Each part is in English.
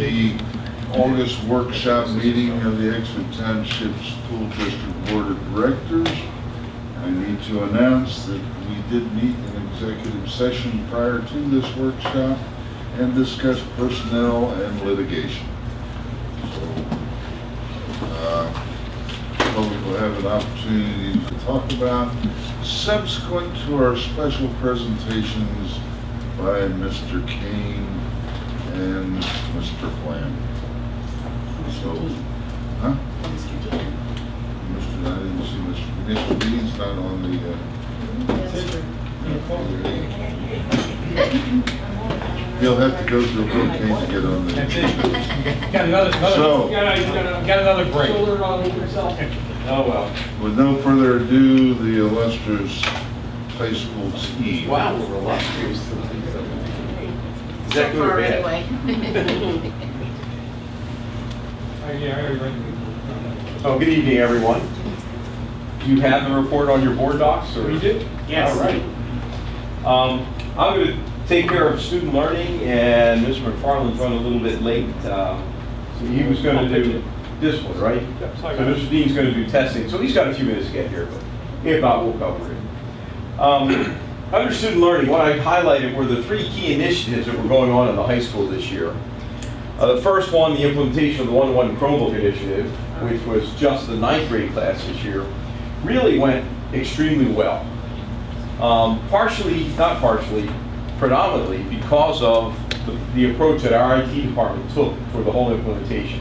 the August workshop meeting of the Exeter Township School District Board of Directors. I need to announce that we did meet in executive session prior to this workshop and discuss personnel and litigation. So we will have an opportunity to talk about subsequent to our special presentations by Mr. Kane and Mr. Flam. So, huh? Mr. Dean. I didn't see Mr. Dean's not on the. He'll have to go through a cocaine to get on there. Got another break. Oh well. With no further ado, the illustrious high school team. Wow, we're illustrious. Is that good or bad? Anyway. Oh, good evening, everyone. Do you have the report on your board docs? Or? We do. Yes. All right. I'm going to take care of student learning, and Mr. McFarland's running a little bit late. So he was going to do this one, right? Yep, so Mr. Dean's going to do testing. So he's got a few minutes to get here, but if not, we'll cover it. Under student learning, what I highlighted were the three key initiatives that were going on in the high school this year. The first one, the implementation of the one-to-one Chromebook initiative, which was just the 9th grade class this year, really went extremely well. Predominantly because of the approach that our IT department took for the whole implementation.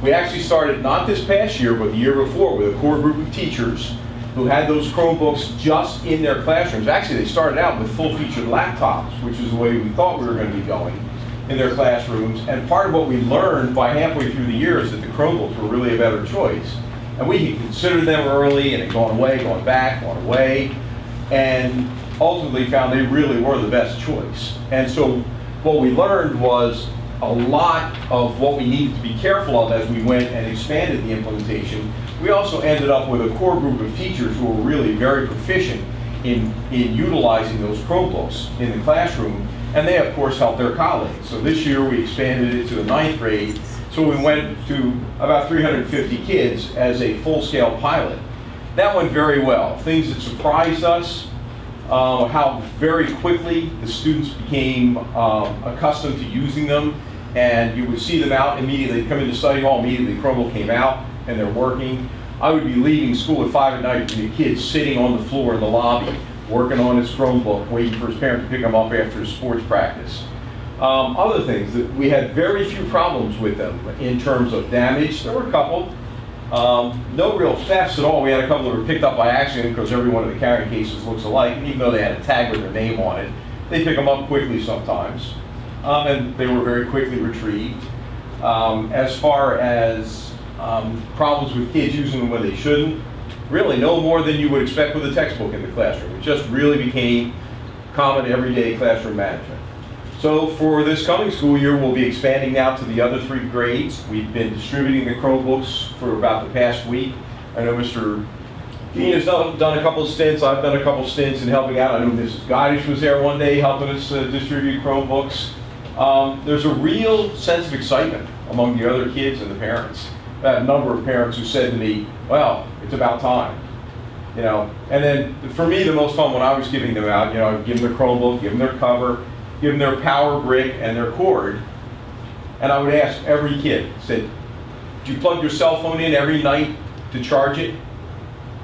We actually started not this past year, but the year before with a core group of teachers who had those Chromebooks just in their classrooms. Actually, they started out with full-featured laptops, which is the way we thought we were going to be going in their classrooms. And part of what we learned by halfway through the year is that the Chromebooks were really a better choice. And we had considered them early and had gone away, gone back, gone away, and ultimately found they really were the best choice. And so what we learned was a lot of what we needed to be careful of as we went and expanded the implementation. We also ended up with a core group of teachers who were really very proficient in utilizing those Chromebooks in the classroom, and they of course helped their colleagues. So this year we expanded it to the 9th grade, so we went to about 350 kids as a full-scale pilot. That went very well. Things that surprised us, how very quickly the students became accustomed to using them, and you would see them out immediately. They'd come into study hall, immediately Chromebook came out and they're working. I would be leaving school at 5 at night and the kid sitting on the floor in the lobby working on his Chromebook, waiting for his parent to pick him up after his sports practice. Other things, that we had very few problems with them in terms of damage. There were a couple. No real thefts at all. We had a couple that were picked up by accident because every one of the carrying cases looks alike, and even though they had a tag with their name on it, they pick them up quickly sometimes. And they were very quickly retrieved. As far as problems with kids using them when they shouldn't, really no more than you would expect with a textbook in the classroom. It just really became common everyday classroom management. So for this coming school year, we'll be expanding now to the other 3 grades. We've been distributing the Chromebooks for about the past week. I know Mr. Dean has done a couple of stints. I've done a couple of stints in helping out. I know Mrs. Godish was there one day helping us distribute Chromebooks. There's a real sense of excitement among the other kids and the parents. I had a number of parents who said to me, well, it's about time. You know, and then for me, the most fun when I was giving them out, you know, I'd give them their Chromebook, give them their cover, give them their power brick and their cord, and I would ask every kid, said, do you plug your cell phone in every night to charge it?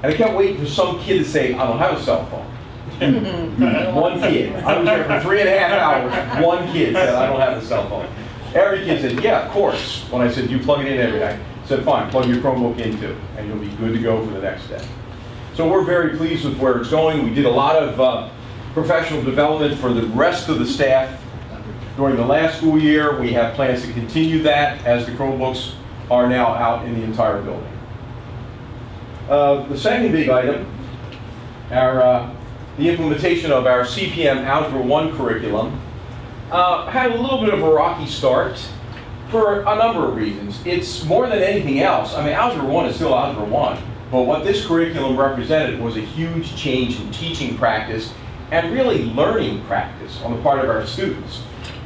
And I kept waiting for some kid to say, I don't have a cell phone. One kid. I was there for 3.5 hours. One kid said, I don't have a cell phone. Every kid said, yeah, of course. When I said, do you plug it in every night? I said, fine, plug your Chromebook in too, and you'll be good to go for the next day. So we're very pleased with where it's going. We did a lot of professional development for the rest of the staff during the last school year. We have plans to continue that as the Chromebooks are now out in the entire building. The second big item, the implementation of our CPM Algebra 1 curriculum had a little bit of a rocky start for a number of reasons. It's more than anything else. I mean, Algebra 1 is still Algebra 1, but what this curriculum represented was a huge change in teaching practice and really learning practice on the part of our students.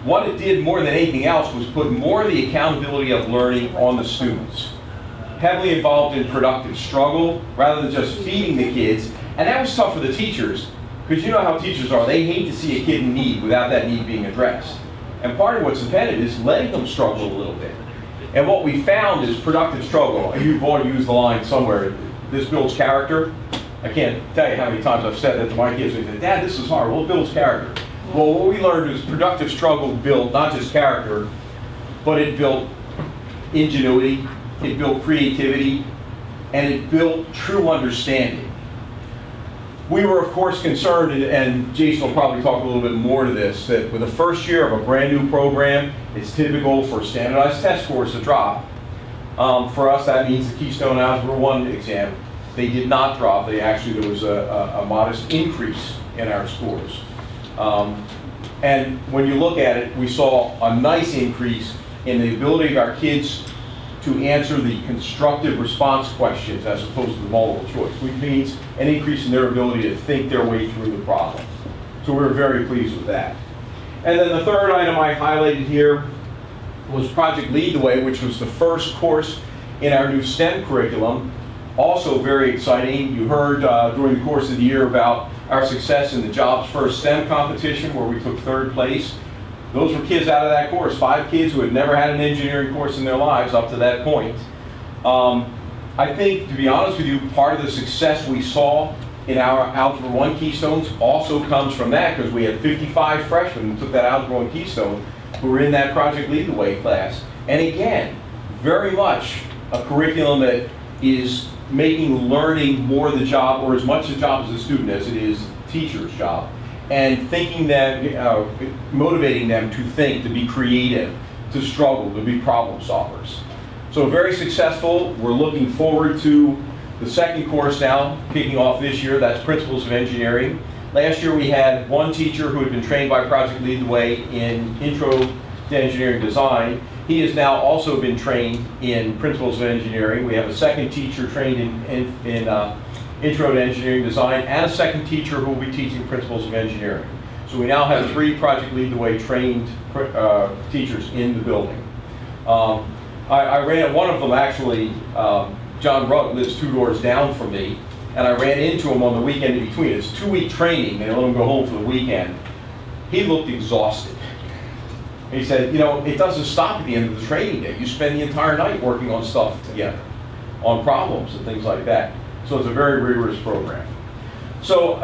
what it did more than anything else was put more of the accountability of learning on the students. Heavily involved in productive struggle rather than just feeding the kids. And that was tough for the teachers, because you know how teachers are. They hate to see a kid in need without that need being addressed. And part of what's embedded is letting them struggle a little bit. And what we found is productive struggle. You've already used the line somewhere, this builds character. I can't tell you how many times I've said that to my kids. They say, Dad, this is hard. Well, it builds character. Well, what we learned is productive struggle built not just character, but it built ingenuity, it built creativity, and it built true understanding. We were, of course, concerned, and Jason will probably talk a little bit more to this, that with the first year of a brand new program, it's typical for standardized test scores to drop. For us, that means the Keystone Algebra 1 exam. They did not drop. There was a modest increase in our scores. And when you look at it, we saw a nice increase in the ability of our kids to answer the constructive response questions as opposed to the multiple choice, which means an increase in their ability to think their way through the problem. So we were very pleased with that. And then the third item I highlighted here was Project Lead the Way, which was the first course in our new STEM curriculum. Also very exciting. You heard during the course of the year about our success in the Jobs First STEM competition, where we took 3rd place. Those were kids out of that course, 5 kids who had never had an engineering course in their lives up to that point. I think, to be honest with you, part of the success we saw in our Algebra 1 Keystones also comes from that, because we had 55 freshmen who took that Algebra 1 Keystone who were in that Project Lead the Way class. And again, very much a curriculum that is making learning more the job, or as much the job as the student as it is the teacher's job. And thinking them, motivating them to think, to be creative, to struggle, to be problem solvers. So very successful. We're looking forward to the second course now, kicking off this year. That's Principles of Engineering. Last year we had one teacher who had been trained by Project Lead the Way in Intro to Engineering Design. He has now also been trained in Principles of Engineering. We have a second teacher trained in Intro to Engineering Design, and a second teacher who will be teaching Principles of Engineering. So we now have 3 Project Lead the Way trained teachers in the building. I ran one of them, actually. John Rugg lives 2 doors down from me, and I ran into him on the weekend in between. It's 2-week training. They let him go home for the weekend. He looked exhausted. He said, you know, it doesn't stop at the end of the training day. You spend the entire night working on stuff together, on problems and things like that. So it's a very rigorous program. So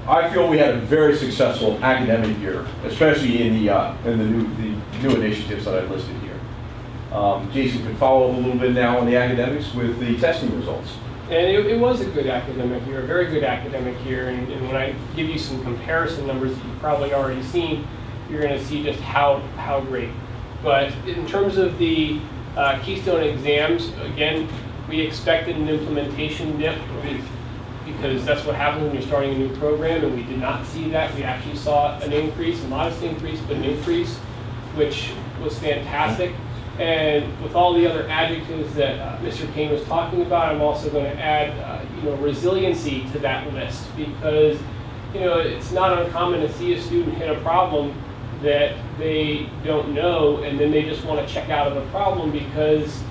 I feel we had a very successful academic year, especially in the new initiatives that I've listed here. Jason can follow up a little bit now on the academics with the testing results. And it was a good academic year, a very good academic year. And when I give you some comparison numbers that you've probably already seen, you're going to see just how great. But in terms of the Keystone exams, again, we expected an implementation dip because that's what happens when you're starting a new program, and we did not see that. We actually saw an increase, a modest increase, but an increase, which was fantastic. And with all the other adjectives that Mr. Kane was talking about, I'm also going to add, resiliency to that list, because, it's not uncommon to see a student hit a problem that they don't know, and then they just want to check out of the problem because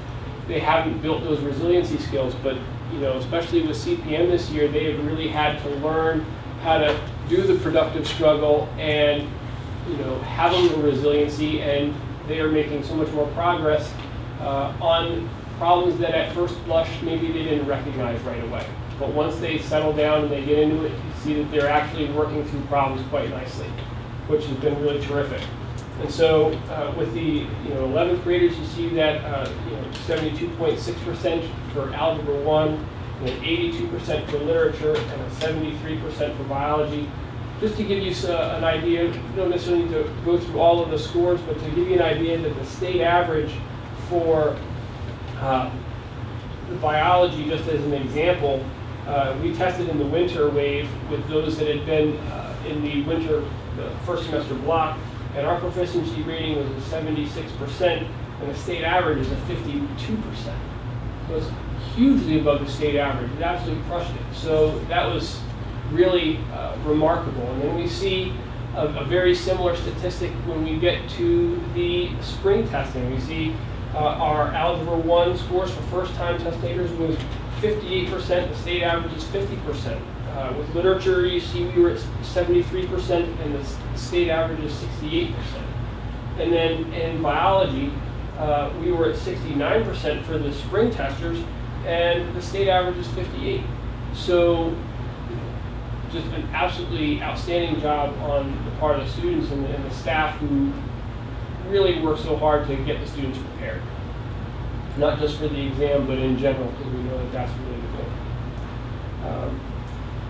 they haven't built those resiliency skills. But especially with CPM this year, they have really had to learn how to do the productive struggle and have the resiliency, and they are making so much more progress on problems that at first blush maybe they didn't recognize right away. But once they settle down and they get into it, you see that they're actually working through problems quite nicely, which has been really terrific. And so with the 11th graders, you see that 72.6% for Algebra 1, 82% for literature, and a 73% for biology. Just to give you an idea, you don't necessarily need to go through all of the scores, but to give you an idea that the state average for the biology, just as an example, we tested in the winter wave with those that had been in the winter, the first semester block, and our proficiency rating was a 76%, and the state average is a 52%. So it's hugely above the state average. It absolutely crushed it. So that was really remarkable. And then we see a very similar statistic when we get to the spring testing. We see our Algebra 1 scores for first-time test takers was 58%, the state average is 50%. With literature, you see we were at 73%, and the state average is 68%. And then in biology, we were at 69% for the spring testers, and the state average is 58%. So just an absolutely outstanding job on the part of the students and the staff who really work so hard to get the students prepared. Not just for the exam, but in general, because we know that that's really the goal.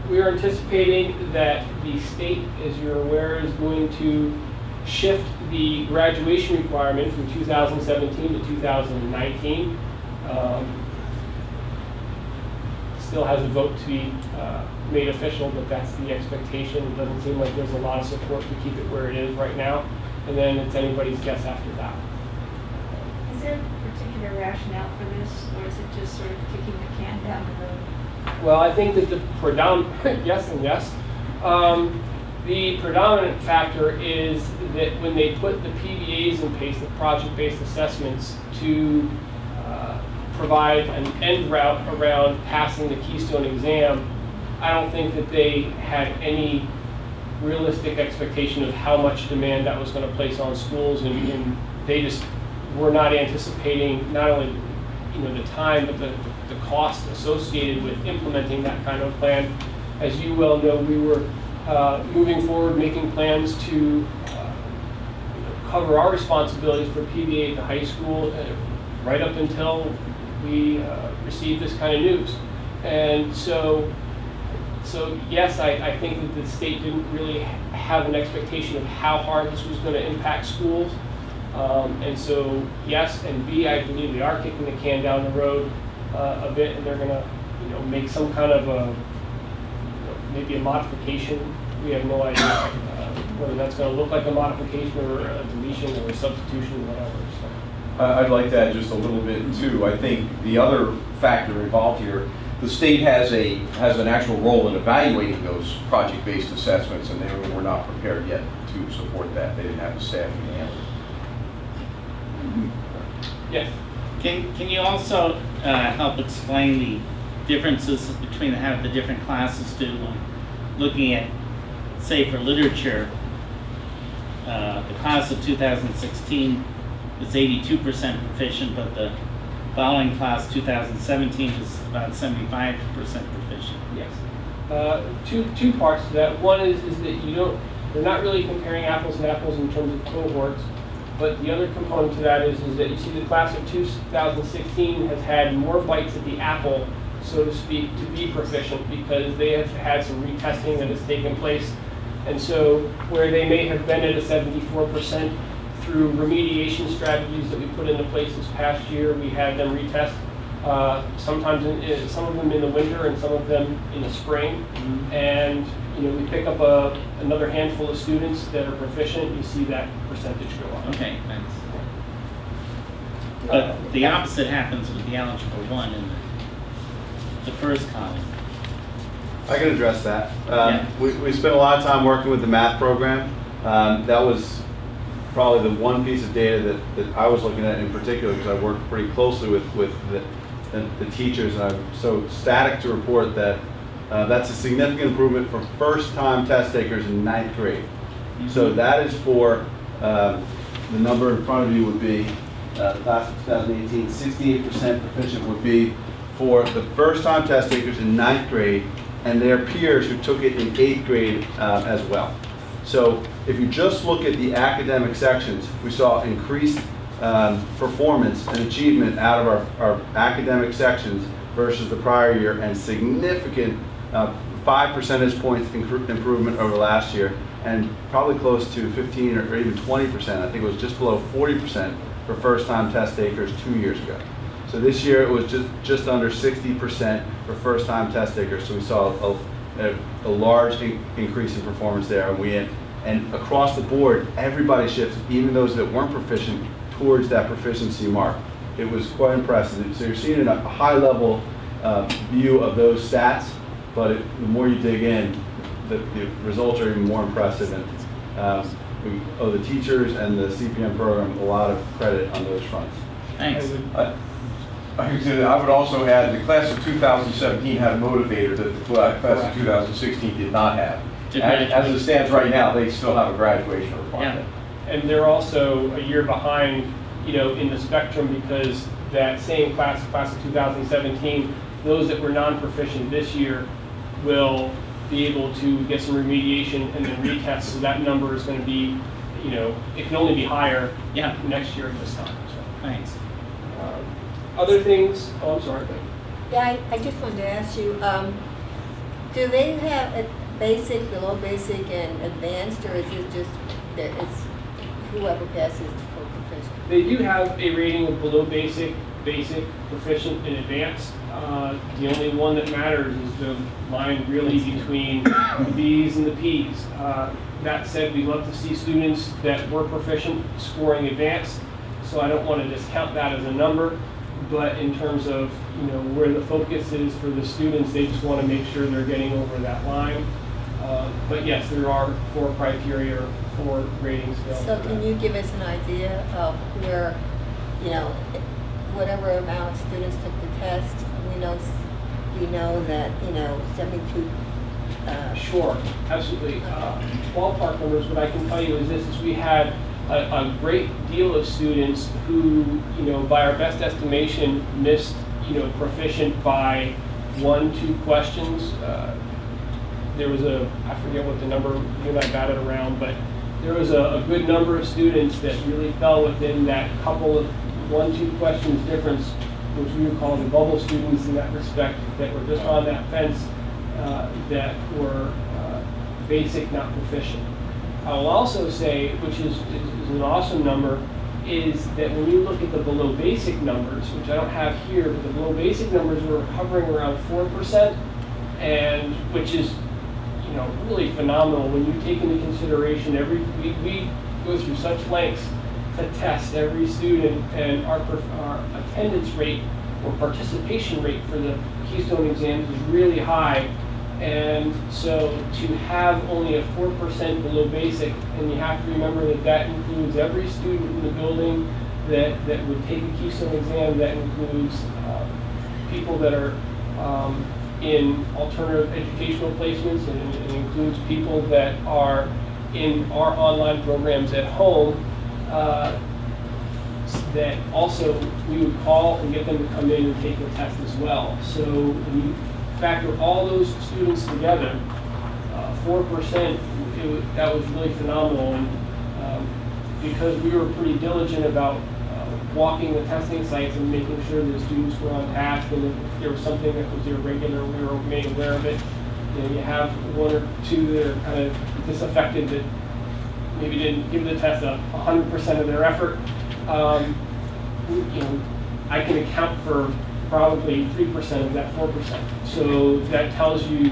We are anticipating that the state, as you're aware, is going to shift the graduation requirement from 2017 to 2019. Still has a vote to be made official, but that's the expectation. It doesn't seem like there's a lot of support to keep it where it is right now, and then it's anybody's guess after that. Is there a particular rationale for this, or is it just sort of kicking the can down the road? Well, I think that the predominant, yes and yes. The predominant factor is that when they put the PBAs in place, the project-based assessments, to provide an end route around passing the Keystone exam, I don't think that they had any realistic expectation of how much demand that was going to place on schools, and they just were not anticipating not only the time, but the cost associated with implementing that kind of plan. As you well know, we were moving forward, making plans to cover our responsibilities for PBA at the high school right up until we received this kind of news. And so yes, I think that the state didn't really have an expectation of how hard this was going to impact schools. And so yes, and B, I believe they are kicking the can down the road a bit, and they're going to make some kind of maybe a modification. We have no idea whether that's going to look like a modification or a deletion or a substitution or whatever. So. I'd like to add just a little bit too. I think the other factor involved here, the state has an actual role in evaluating those project-based assessments, and they were not prepared yet to support that. They didn't have the staffing to handle it. Yes. Can you also help explain the differences between how the different classes do? Looking at, say, for literature, the class of 2016 is 82% proficient, but the following class, 2017, is about 75% proficient. Yes. Two parts to that. One is that they're not really comparing apples and apples in terms of cohorts. But the other component to that is that you see the class of 2016 has had more bites at the apple, so to speak, to be proficient, because they have had some retesting that has taken place. And so where they may have been at a 74% through remediation strategies that we put into place this past year, we had them retest, sometimes some of them in the winter and some of them in the spring. Mm-hmm. And we pick up another handful of students that are proficient, you see that percentage go up. Okay, thanks. But the opposite happens with the Algebra 1 in the first column. I can address that. Yeah. We spent a lot of time working with the math program. That was probably the one piece of data that I was looking at in particular, because I worked pretty closely with the teachers, and I'm so ecstatic to report that that's a significant improvement for first-time test takers in 9th grade. Mm-hmm. So that is for, the number in front of you would be, the class of 2018, 68% proficient would be for the first-time test takers in 9th grade and their peers who took it in 8th grade as well. So if you just look at the academic sections, we saw increased performance and achievement out of our academic sections versus the prior year, and significant 5 percentage points improvement over last year, and probably close to 15 or even 20%. I think it was just below 40% for first-time test takers 2 years ago. So this year it was just under 60% for first-time test takers. So we saw a large increase in performance there, and across the board, everybody shifted, even those that weren't proficient, towards that proficiency mark. It was quite impressive. So you're seeing a high-level view of those stats, but the more you dig in, the results are even more impressive. And We owe the teachers and the CPM program a lot of credit on those fronts. Thanks. I would also add the class of 2017 had a motivator that the class of 2016 did not have. As it stands right now, they still have a graduation requirement. And they're also a year behind, you know, in the spectrum, because that same class of 2017, those that were non-proficient this year will be able to get some remediation and then retest. So that number is going to be, you know, it can only be higher next year at this time. So. Thanks. Other things? Oh, I'm sorry. Yeah, I just wanted to ask you, do they have a basic, below basic, and advanced, or is it just that it's whoever passes for proficient? They do have a rating of below basic, basic, proficient, and advanced. The only one that matters is the line really between the B's and the P's. That said, we love to see students that were proficient scoring advanced, so I don't want to discount that as a number. But in terms of, you know, where the focus is for the students, they just want to make sure they're getting over that line. But yes, there are 4 criteria for rating scales. So can you give us an idea of where, you know, whatever amount of students took the test, we know that, you know, 72. Sure, absolutely. Ballpark numbers, what I can tell you is this, is we had a great deal of students who, you know, by our best estimation, missed, you know, proficient by 1-2 questions. There was I forget what the number, you and I batted around, but there was a good number of students that really fell within that couple of 1-2 questions difference, which we would call the bubble students in that respect, that were just on that fence, that were basic, not proficient. I will also say, which is an awesome number, is that when you look at the below basic numbers, which I don't have here, but the below basic numbers were hovering around 4%, and which is, you know, really phenomenal when you take into consideration we go through such lengths to test every student, and our attendance rate or participation rate for the Keystone exams is really high. And so to have only a 4% below basic, and you have to remember that that includes every student in the building that would take a Keystone exam, that includes people that are in alternative educational placements, and it includes people that are in our online programs at home, that also we would call and get them to come in and take the test as well. So when you factor all those students together, 4%, that was really phenomenal. And because we were pretty diligent about walking the testing sites and making sure the students were on task, and if there was something that was irregular, we were made aware of it. You know, you have 1 or 2 that are kind of disaffected, that maybe didn't give the test 100% of their effort. You know, I can account for probably 3% of that 4%. So that tells you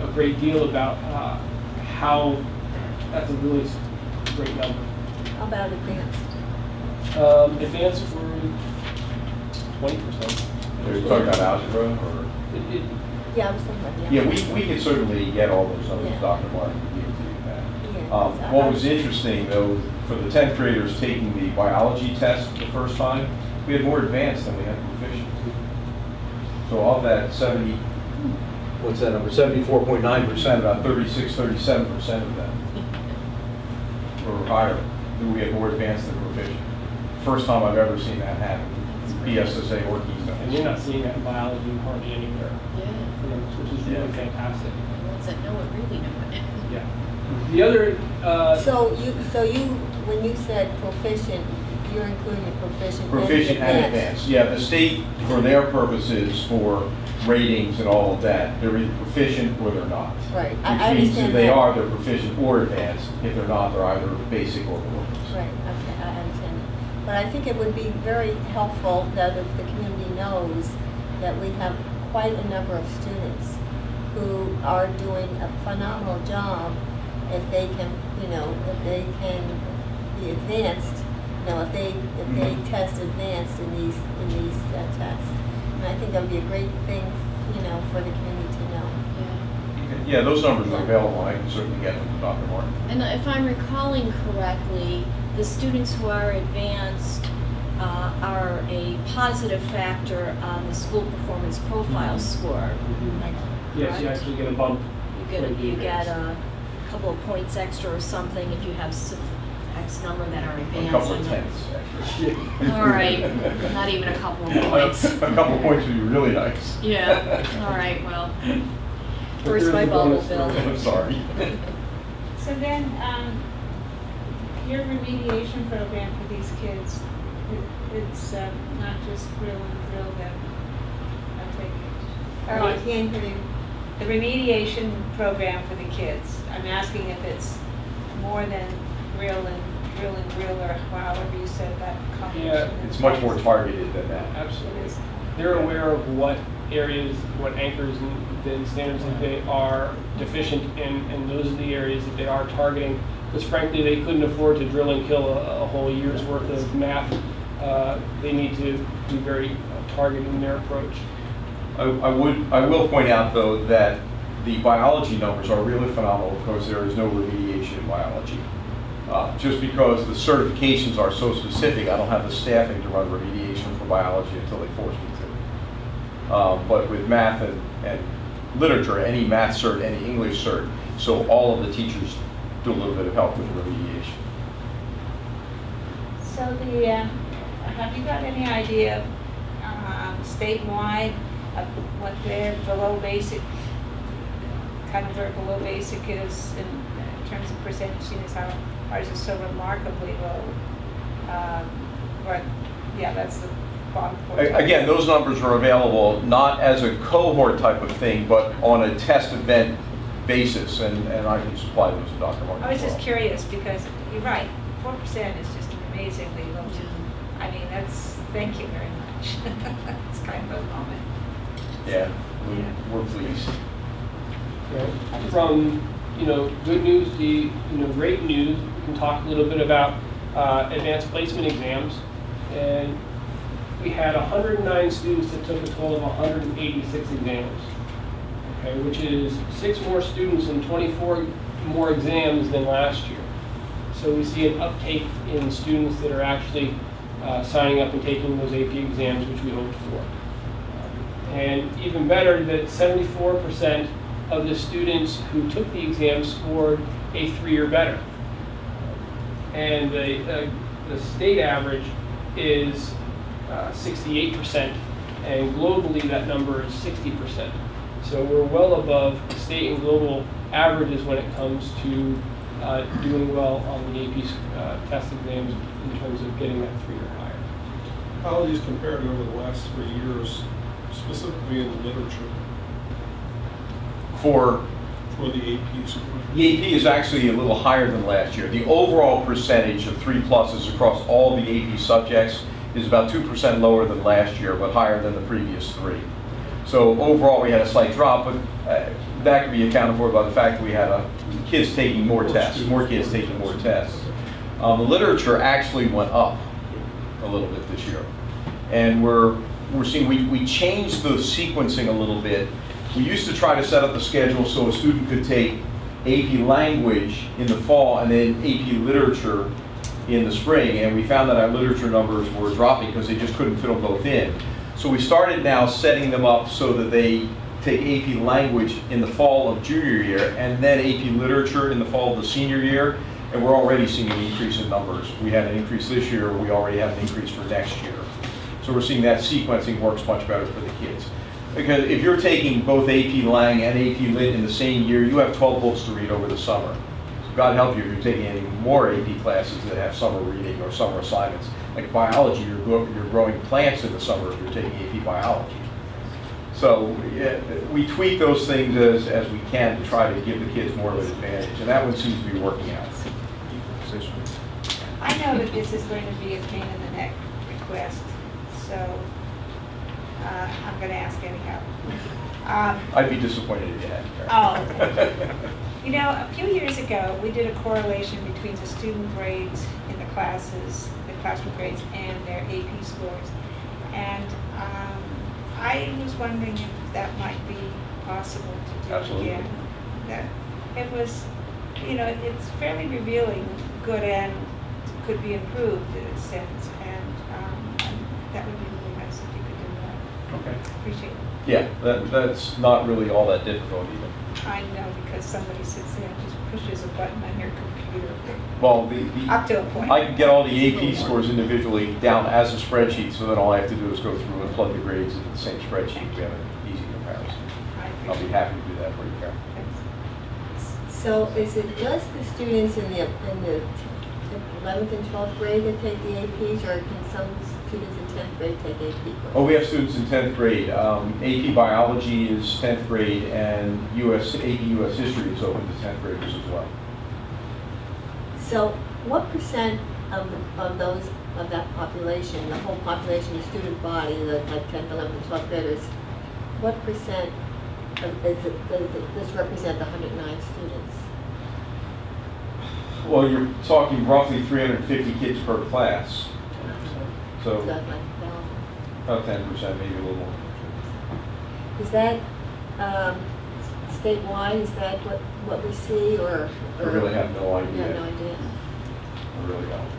a great deal about how that's a really great number. How about advanced? Advanced were 20%. Are you talking about algebra, or? Yeah, I was talking about the Yeah, we can certainly get all those numbers, Yeah. Dr. Martin, to give to you that. Yeah, What was interesting, though, for the 10th graders taking the biology test the first time, we had more advanced than we had proficient. So of that 70, What's that number? 74.9%. about 37% of them were higher. We had more advanced than proficient. First time I've ever seen that happen, BSSA or Keystone. And you're not seeing that in biology hardly anywhere, which is really fantastic. Ones that know it really know it. Yeah. The other. So you, when you said proficient, you're including proficient. Proficient and advanced. Yeah, the state, for their purposes, for ratings and all of that, they're either proficient or they're not. Right. Which I means understand if they that. are, they're proficient or advanced. If they're not, they're either basic or below. Right, okay, I understand that. But I think it would be very helpful that if the community knows that we have quite a number of students who are doing a phenomenal job, if they can, you know, if they can be advanced, you know, if they test advanced in these tests. And I think that would be a great thing, you know, for the community to know. Okay, yeah, those numbers are available, I can certainly get them to Dr. Martin. And if I'm recalling correctly, the students who are advanced are a positive factor on the school performance profile score. Yes, you Correct? actually get a bump. You get a couple of points extra or something if you have X number that are A advanced. couple of tenths, actually. All right, not even a couple of points. A couple of points would be really nice. Yeah, all right, well, But first there's my a bubble bonus bill. for I'm sorry. So then, your remediation program for these kids, it's not just grill and drill them, I take it. Carol, I can't hear you. The remediation program for the kids, I'm asking if it's more than grill, or however you said that combination. Yeah, It's much more targeted than that. Absolutely. They're aware of what areas, what anchors and standards that they are deficient in, and those are the areas that they are targeting. Because frankly, they couldn't afford to drill and kill a whole year's worth of math. They need to be very targeted in their approach. I will point out, though, that the biology numbers are really phenomenal because there is no remediation in biology. Just because the certifications are so specific, I don't have the staffing to run remediation for biology until they force me to. But with math and literature, any math cert, any English cert, so all of the teachers do a little bit of help with remediation. So have you got any idea statewide of what their below basic, kind of their below basic is in terms of percentage, seeing as how ours is so remarkably low? But yeah, that's the bottom point. Again, those numbers are available not as a cohort type of thing, but on a test event basis, and I can supply those to Dr. Martin. I was as just well. curious because you're right, 4% is just an amazingly low. I mean, thank you very much. It's kind of a moment. Yeah, we're pleased. Right. From good news to great news, we can talk a little bit about advanced placement exams. And we had 109 students that took a total of 186 exams, okay, which is 6 more students and 24 more exams than last year. So we see an uptake in students that are actually signing up and taking those AP exams, which we hoped for. And even better, that 74% of the students who took the exam scored a 3 or better. And the state average is 68%, and globally that number is 60%. So we're well above the state and global averages when it comes to doing well on the AP test exams in terms of getting that 3 or higher. How are these compared over the last 3 years, specifically in the literature For the AP score? the AP is actually a little higher than last year. The overall percentage of 3+ across all the AP subjects is about 2% lower than last year, but higher than the previous 3. So overall, we had a slight drop, but that can be accounted for by the fact that we had kids taking more tests, more kids taking more tests. The literature actually went up a little bit this year, and we're seeing we changed the sequencing a little bit. We used to try to set up the schedule so a student could take AP language in the fall and then AP literature in the spring, and we found that our literature numbers were dropping because they just couldn't fit them both in. So we started now setting them up so that they take AP language in the fall of junior year and then AP literature in the fall of the senior year, and we're already seeing an increase in numbers. We had an increase this year, we already have an increase for next year. So we're seeing that sequencing works much better for the kids. Because if you're taking both AP Lang and AP Lit in the same year, you have 12 books to read over the summer. So God help you if you're taking any more AP classes that have summer reading or summer assignments. Like biology, you're growing plants in the summer if you're taking AP biology. So yeah, we tweak those things as we can to try to give the kids more of an advantage, and that one seems to be working out. I know that this is going to be a pain in the neck request, so I'm going to ask anyhow. I'd be disappointed if you hadn't. Oh, okay. You know, a few years ago, we did a correlation between the student grades in the classes, the classroom grades, and their AP scores. And I was wondering if that might be possible to do Absolutely. again. that it was, you know, it's fairly revealing, good and could be improved in a sense, and that would be really nice if you could do that. Okay. Appreciate it. Yeah, that's not really all that difficult either. I know, because somebody sits there and just pushes a button on your computer. Well, Up to a point. I can get all the AP scores individually down as a spreadsheet, so that all I have to do is go through and plug the grades into the same spreadsheet. We have an easy comparison. I'll be happy to do that for you, Karen. So is it just the students in the 11th and 12th grade that take the APs, or can some students in 10th grade take AP courses? Oh, we have students in 10th grade. AP Biology is 10th grade, and AP US History is open to 10th graders as well. So what percent of that population, the whole population, the student body, the like 10th, 11th, 12th graders, what percent does this represent the 109 students? Well, you're talking roughly 350 kids per class. So Is that like about 10%, maybe a little more. Is that statewide? Is that what we see, or I really have no idea. You have no idea. I really don't.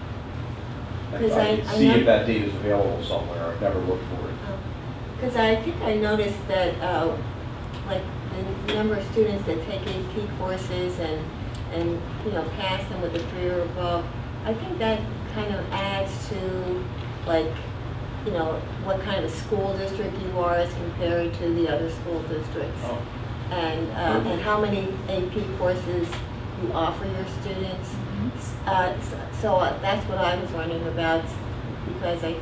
Because I can I see know- if that data is available somewhere. I've never looked for it. Because I think I noticed that, like, the number of students that take AP courses and you know, pass them with a 3 or above, I think that kind of adds to, like, you know, what kind of a school district you are as compared to the other school districts. Oh. And how many AP courses you offer your students. So that's what I was wondering about, because I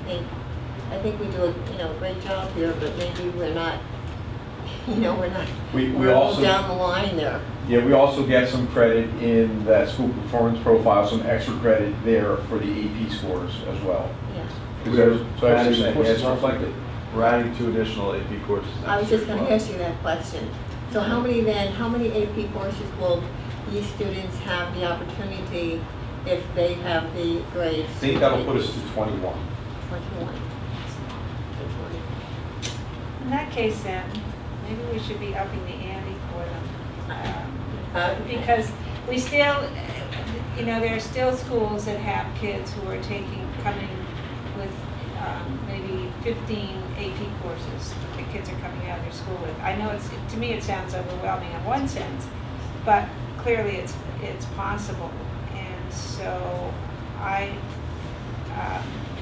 think we do a great job here, but maybe we're not, We we're all also- down the line there. Yeah, we also get some credit in that school performance profile, some extra credit there for the AP scores as well. Yeah. So Adding actually, that, courses yes. reflected. We're adding 2 additional AP courses next I was just year going as to well. ask you that question. So how many AP courses will these students have the opportunity if they have the grades? I think that'll put us to 21. 21. In that case, then, maybe we should be upping the ante for them. Because we still, there are still schools that have kids who are coming with maybe 15 AP courses that kids are coming out of their school with. I know to me it sounds overwhelming in one sense, but clearly it's possible. And so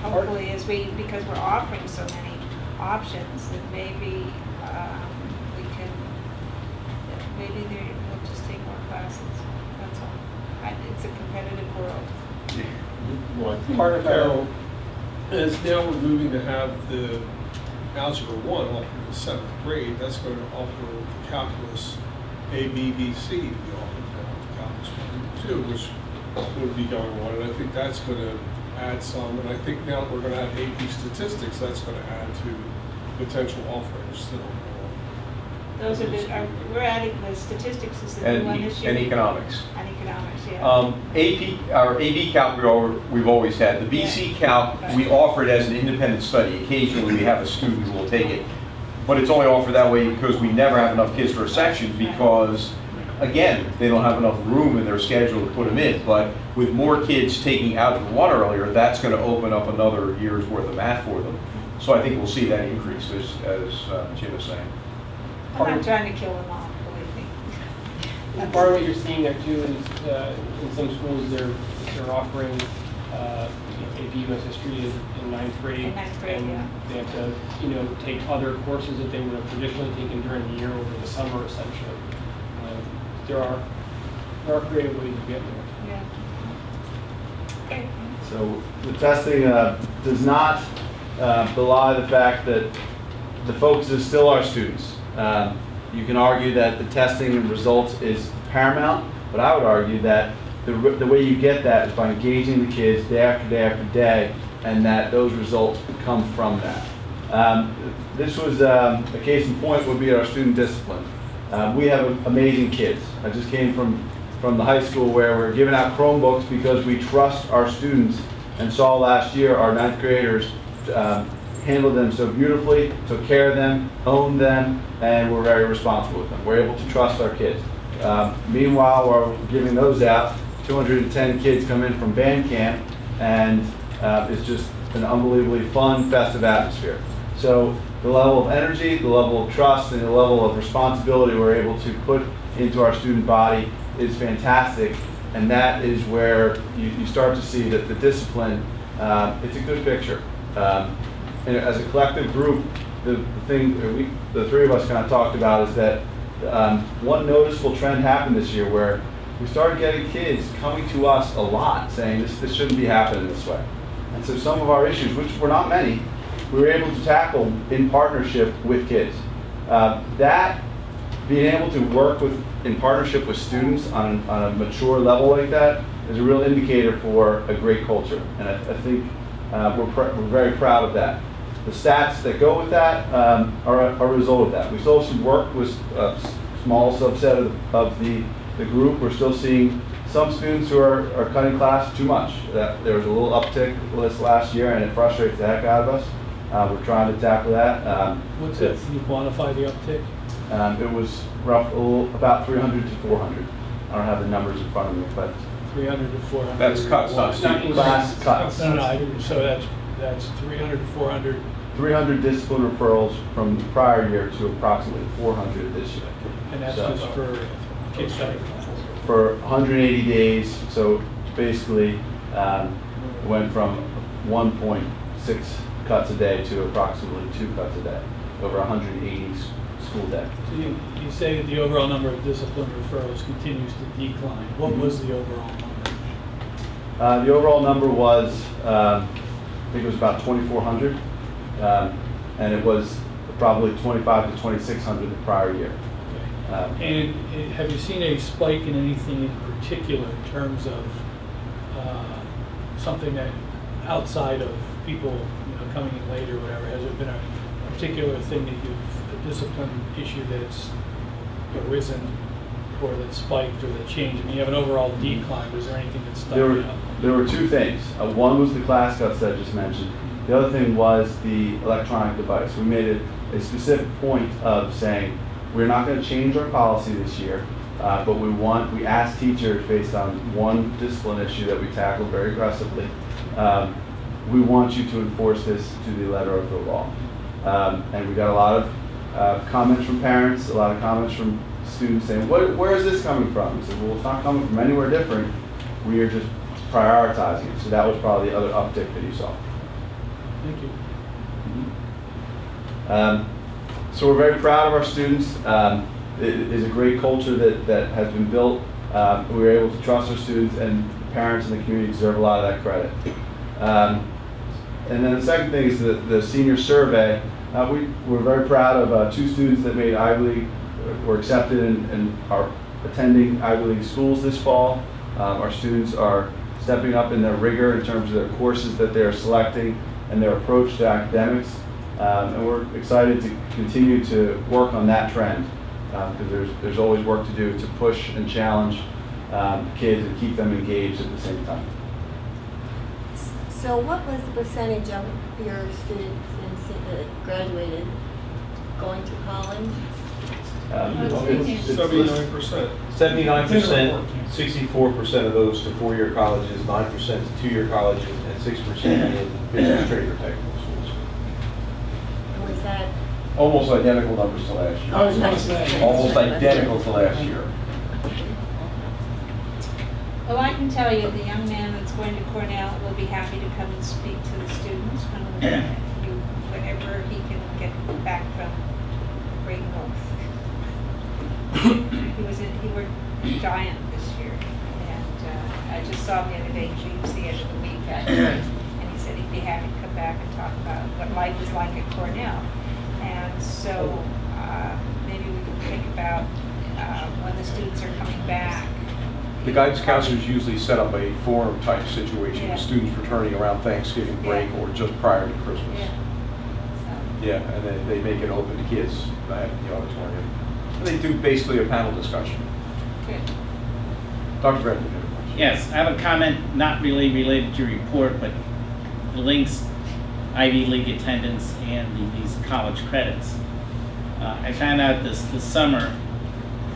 hopefully because we're offering so many options, that maybe we'll just take more classes. That's all. It's a competitive world. Well, part of Carol is now we're moving to have the Algebra 1 offered in the 7th grade. That's going to offer calculus A, B, B, C to be offered now, calculus 1 and 2, which would be going on. And I think that's going to add some. And I think now that we're going to have AP statistics, that's going to add to potential offerings still. Those are we're adding the statistics is the new one this year. And economics. And economics, yeah. Our AB Calc we've always had. The BC Calc we offer it as an independent study. Occasionally we have a student who will take it, but it's only offered that way because we never have enough kids for a section, because again, they don't have enough room in their schedule to put them in. But with more kids taking Algebra 1 earlier, that's going to open up another year's worth of math for them. So I think we'll see that increase, as Jim was saying. I'm not trying to kill them off, believe me. And part of what you're seeing there too is in some schools they're offering AP US history in 9th grade. In 9th grade, and yeah. they have to take other courses that they would have traditionally taken during the year over the summer, essentially. There are creative ways to get there. Yeah. Okay. So the testing does not belie the fact that the focus is still our students. You can argue that the testing and results is paramount, but I would argue that the way you get that is by engaging the kids day after day after day, and that those results come from that. This was a case in point would be our student discipline. We have amazing kids. I just came from the high school where we're giving out Chromebooks because we trust our students, and saw last year our 9th graders handled them so beautifully, took care of them, owned them, and were very responsible with them. We're able to trust our kids. Meanwhile, while we're giving those out, 210 kids come in from band camp, and it's just an unbelievably fun, festive atmosphere. So the level of energy, the level of trust, and the level of responsibility we're able to put into our student body is fantastic, and that is where you start to see that the discipline, it's a good picture. And as a collective group, the three of us kind of talked about is that one noticeable trend happened this year where we started getting kids coming to us a lot saying this shouldn't be happening this way. And so some of our issues, which were not many, we were able to tackle in partnership with kids. That being able to work in partnership with students on a mature level like that is a real indicator for a great culture. And I think we're very proud of that. The stats that go with that are a result of that. We still have some work with a small subset of the group. We're still seeing some students who are cutting class too much. There was a little uptick this last year, and it frustrates the heck out of us. We're trying to tackle that. What's that? Can you quantify the uptick? It was about 300 to 400. I don't have the numbers in front of me, but 300 to 400. That's cuts, not students. class cuts. No, so that's 300 to 400. 300 discipline referrals from the prior year to approximately 400 this year. And that's just for kids cutting. For 180 days, so basically went from 1.6 cuts a day to approximately 2 cuts a day, over 180 school day. So you say that the overall number of discipline referrals continues to decline. What was the overall number? The overall number was, I think it was about 2,400, and it was probably 2,500 to 2,600 the prior year. And have you seen a spike in anything in particular in terms of something that outside of people coming in late or whatever? Has there been a particular thing that a discipline issue that's arisen or that spiked or that changed? I mean, you have an overall decline. Was there anything that stuck out? There were two things. One was the class cuts that I just mentioned. The other thing was the electronic device. We made it a specific point of saying, we're not going to change our policy this year, but we asked teachers based on one discipline issue that we tackled very aggressively, we want you to enforce this to the letter of the law. And we got a lot of comments from parents, a lot of comments from students saying, where is this coming from? We said, well, it's not coming from anywhere different. We are just prioritizing it. So that was probably the other uptick that you saw. Thank you. So we're very proud of our students. It is a great culture that has been built. We were able to trust our students, and parents in the community deserve a lot of that credit. And then the second thing is the senior survey. We're very proud of 2 students that made Ivy League, were accepted and are attending Ivy League schools this fall. Our students are stepping up in their rigor in terms of their courses that they're selecting and their approach to academics. And we're excited to continue to work on that trend because there's always work to do to push and challenge kids and keep them engaged at the same time. So what was the percentage of your students graduated going to college? 79%. 79%, 64% of those to 4-year colleges, 9% to 2-year colleges, and 6% in business trade or technical schools. Was that? Almost identical numbers to last year. I was going to say. Almost identical to last year. Well, I can tell you, the young man that's going to Cornell will be happy to come and speak to the students whenever he can get back from Great North. He worked Giant this year, and I just saw him the other day in Dreams the end of the week, and he said he'd be happy to come back and talk about what life is like at Cornell. And so maybe we can think about when the students are coming back. The guidance counselors usually set up a forum type situation with students returning around Thanksgiving break or just prior to Christmas. Yeah, and then they make it open to kids at the auditorium. And they do basically a panel discussion. Good. Dr. Bradley, you have a question? Yes, I have a comment not really related to your report, but links Ivy League attendance and these college credits. I found out this summer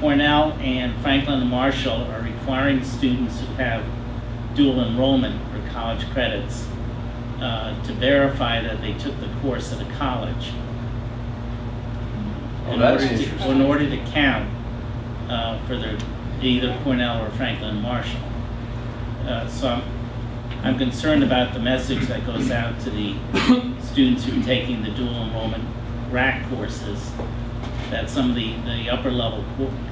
Cornell and Franklin and Marshall are requiring students who have dual enrollment for college credits to verify that they took the course at a college. In order to count for either Cornell or Franklin and Marshall. So I'm concerned about the message that goes out to the students who are taking the dual enrollment RAC courses, that some of the upper level,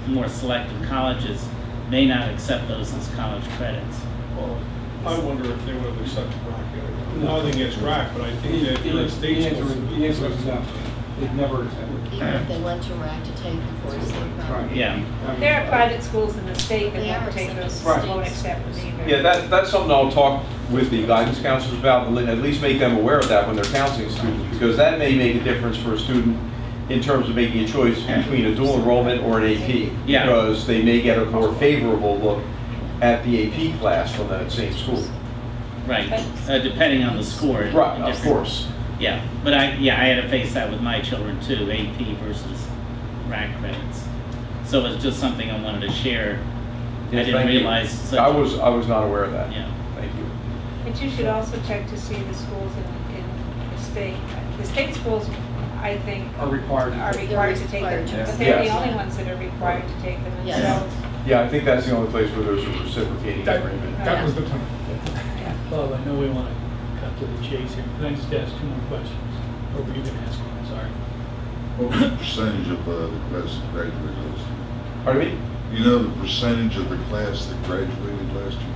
more selective colleges may not accept those as college credits. Well, I wonder if they would have accepted RAC. Nothing against RAC, but I think that in the state schools. The answer is no. They've never accepted. Even if they went to RAC to take the course, they probably. Yeah. There are private schools in the state that They won't are take those, accepted. won't accept them either. Yeah, that's something I'll talk with the guidance counselors about, and at least make them aware of that when they're counseling students, because that may make a difference for a student in terms of making a choice between a dual enrollment or an AP. Yeah. Because they may get a more favorable look at the AP class from that same school. Right, depending on the score. Right, of course. Yeah, but I had to face that with my children too, AP versus RAC credits. So it's just something I wanted to share. I Yes, didn't thank you. realize. I was not aware of that. Yeah. Thank you. But you should also check to see the schools in the state. The state schools, I think, Are required. are required to take them, They're but they're the Yes. only ones that are required to take them. And Yes. so, Yeah, I think that's the only place where there's a reciprocating That, agreement. that was the plan. yeah. Bob, I know we want to cut to the chase here. Can I just ask 2 more questions? Or were you going to ask one? Sorry. What was the percentage of the class that graduated last year? Pardon me? You know the percentage of the class that graduated last year?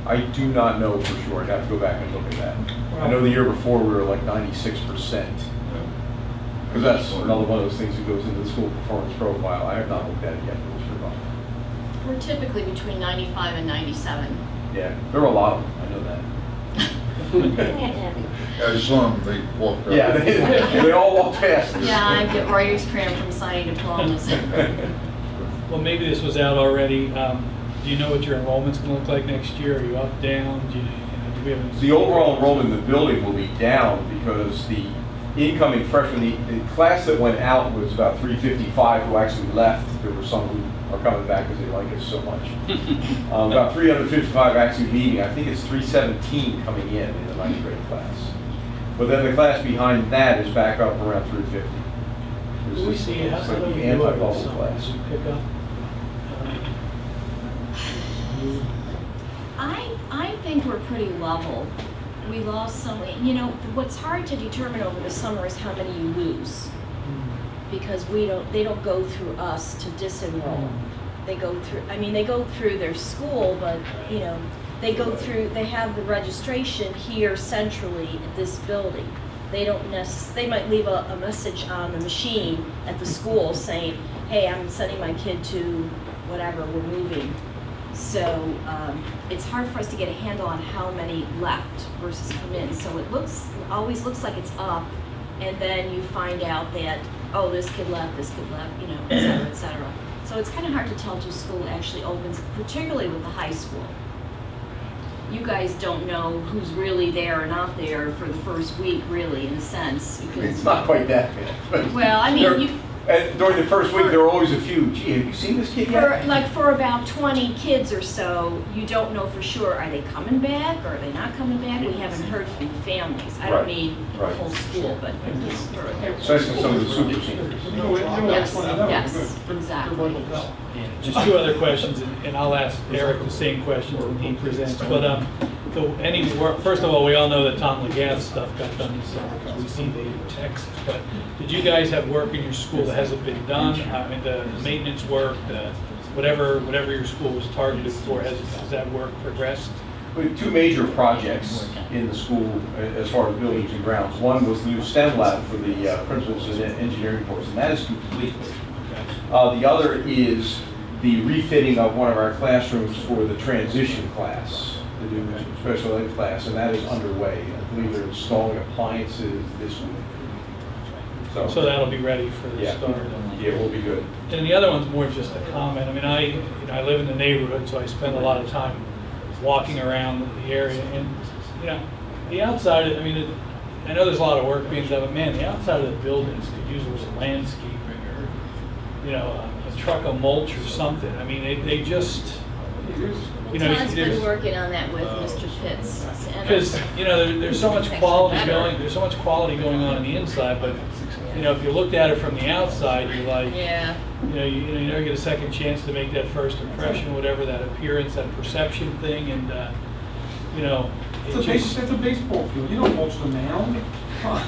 I do not know for sure. I'd have to go back and look at that. I know the year before we were like 96%. Because that's another one of those things that goes into the school performance profile. I have not looked at it yet for sure. We're typically between 95 and 97. Yeah, there are a lot of them. I know that. I saw them, they walked up. Yeah, they all walk past us. Yeah, I get writer's cramp from signing diplomas. Well, maybe this was out already. Do you know what your enrollment's going to look like next year? Are you up, down? Do we have any? The overall enrollment in the building will be down because the incoming freshmen, the class that went out was about 355 who actually left. There were some who are coming back because they like us so much. About 355 actually leaving. I think it's 317 coming in the 9th grade class. But then the class behind that is back up around 350. Do we see how It's do like we the do it anti-bubble with some class. as we pick up? I think we're pretty level. We lost some, you know, what's hard to determine over the summer is how many you lose. Because they don't go through us to disenroll. They go through, I mean, they go through their school, but, you know, they go through, they have the registration here centrally at this building. They don't they might leave a message on the machine at the school saying, hey, I'm sending my kid to whatever, we're moving. So it's hard for us to get a handle on how many left versus come in. So it always looks like it's up, and then you find out that, oh, this kid left, you know, et cetera, et cetera. So it's kind of hard to tell till school actually opens, particularly with the high school. You guys don't know who's really there or not there for the first week, really, in a sense. Because, It's not quite that bad. well, I mean, and during the first week, there were always a few. Gee, have you seen this kid yet? for about 20 kids or so, you don't know for sure, are they coming back or are they not coming back? We haven't heard from the families. I don't Right, mean the right. whole school, but at least for Especially some of the super seniors. yes, exactly. Just 2 other questions, and I'll ask Eric the same questions when he presents. But any work, first of all, we all know that Tom Legath stuff got done this summer because we see the text. But did you guys have work in your school that hasn't been done? I mean, the maintenance work, whatever your school was targeted for, has that work progressed? We had 2 major projects in the school as far as buildings and grounds. One was the new STEM lab for the principals and engineering course, and that is complete. The other is the refitting of one of our classrooms for the transition class, the new special ed class, and that is underway. I believe they're installing appliances this week. So that'll be ready for the Yeah. start. Yeah, we'll be good. And the other one's more just a comment. I mean, I live in the neighborhood, so I spend a lot of time walking around the area, and the outside. I mean, I know there's a lot of work being done, but man, the outside of the buildings could use some landscaping or you know, a truck of mulch or something. I mean, they just, you know, Todd's been working on that with Mr. Pitts. because, you know, there's so much quality going, there's so much quality going on the inside, but, you know, if you looked at it from the outside, you're like, Yeah. you know, you never get a second chance to make that first impression, whatever that appearance, that perception thing, and, you know, It's a baseball field. You don't mulch the mound. Come on.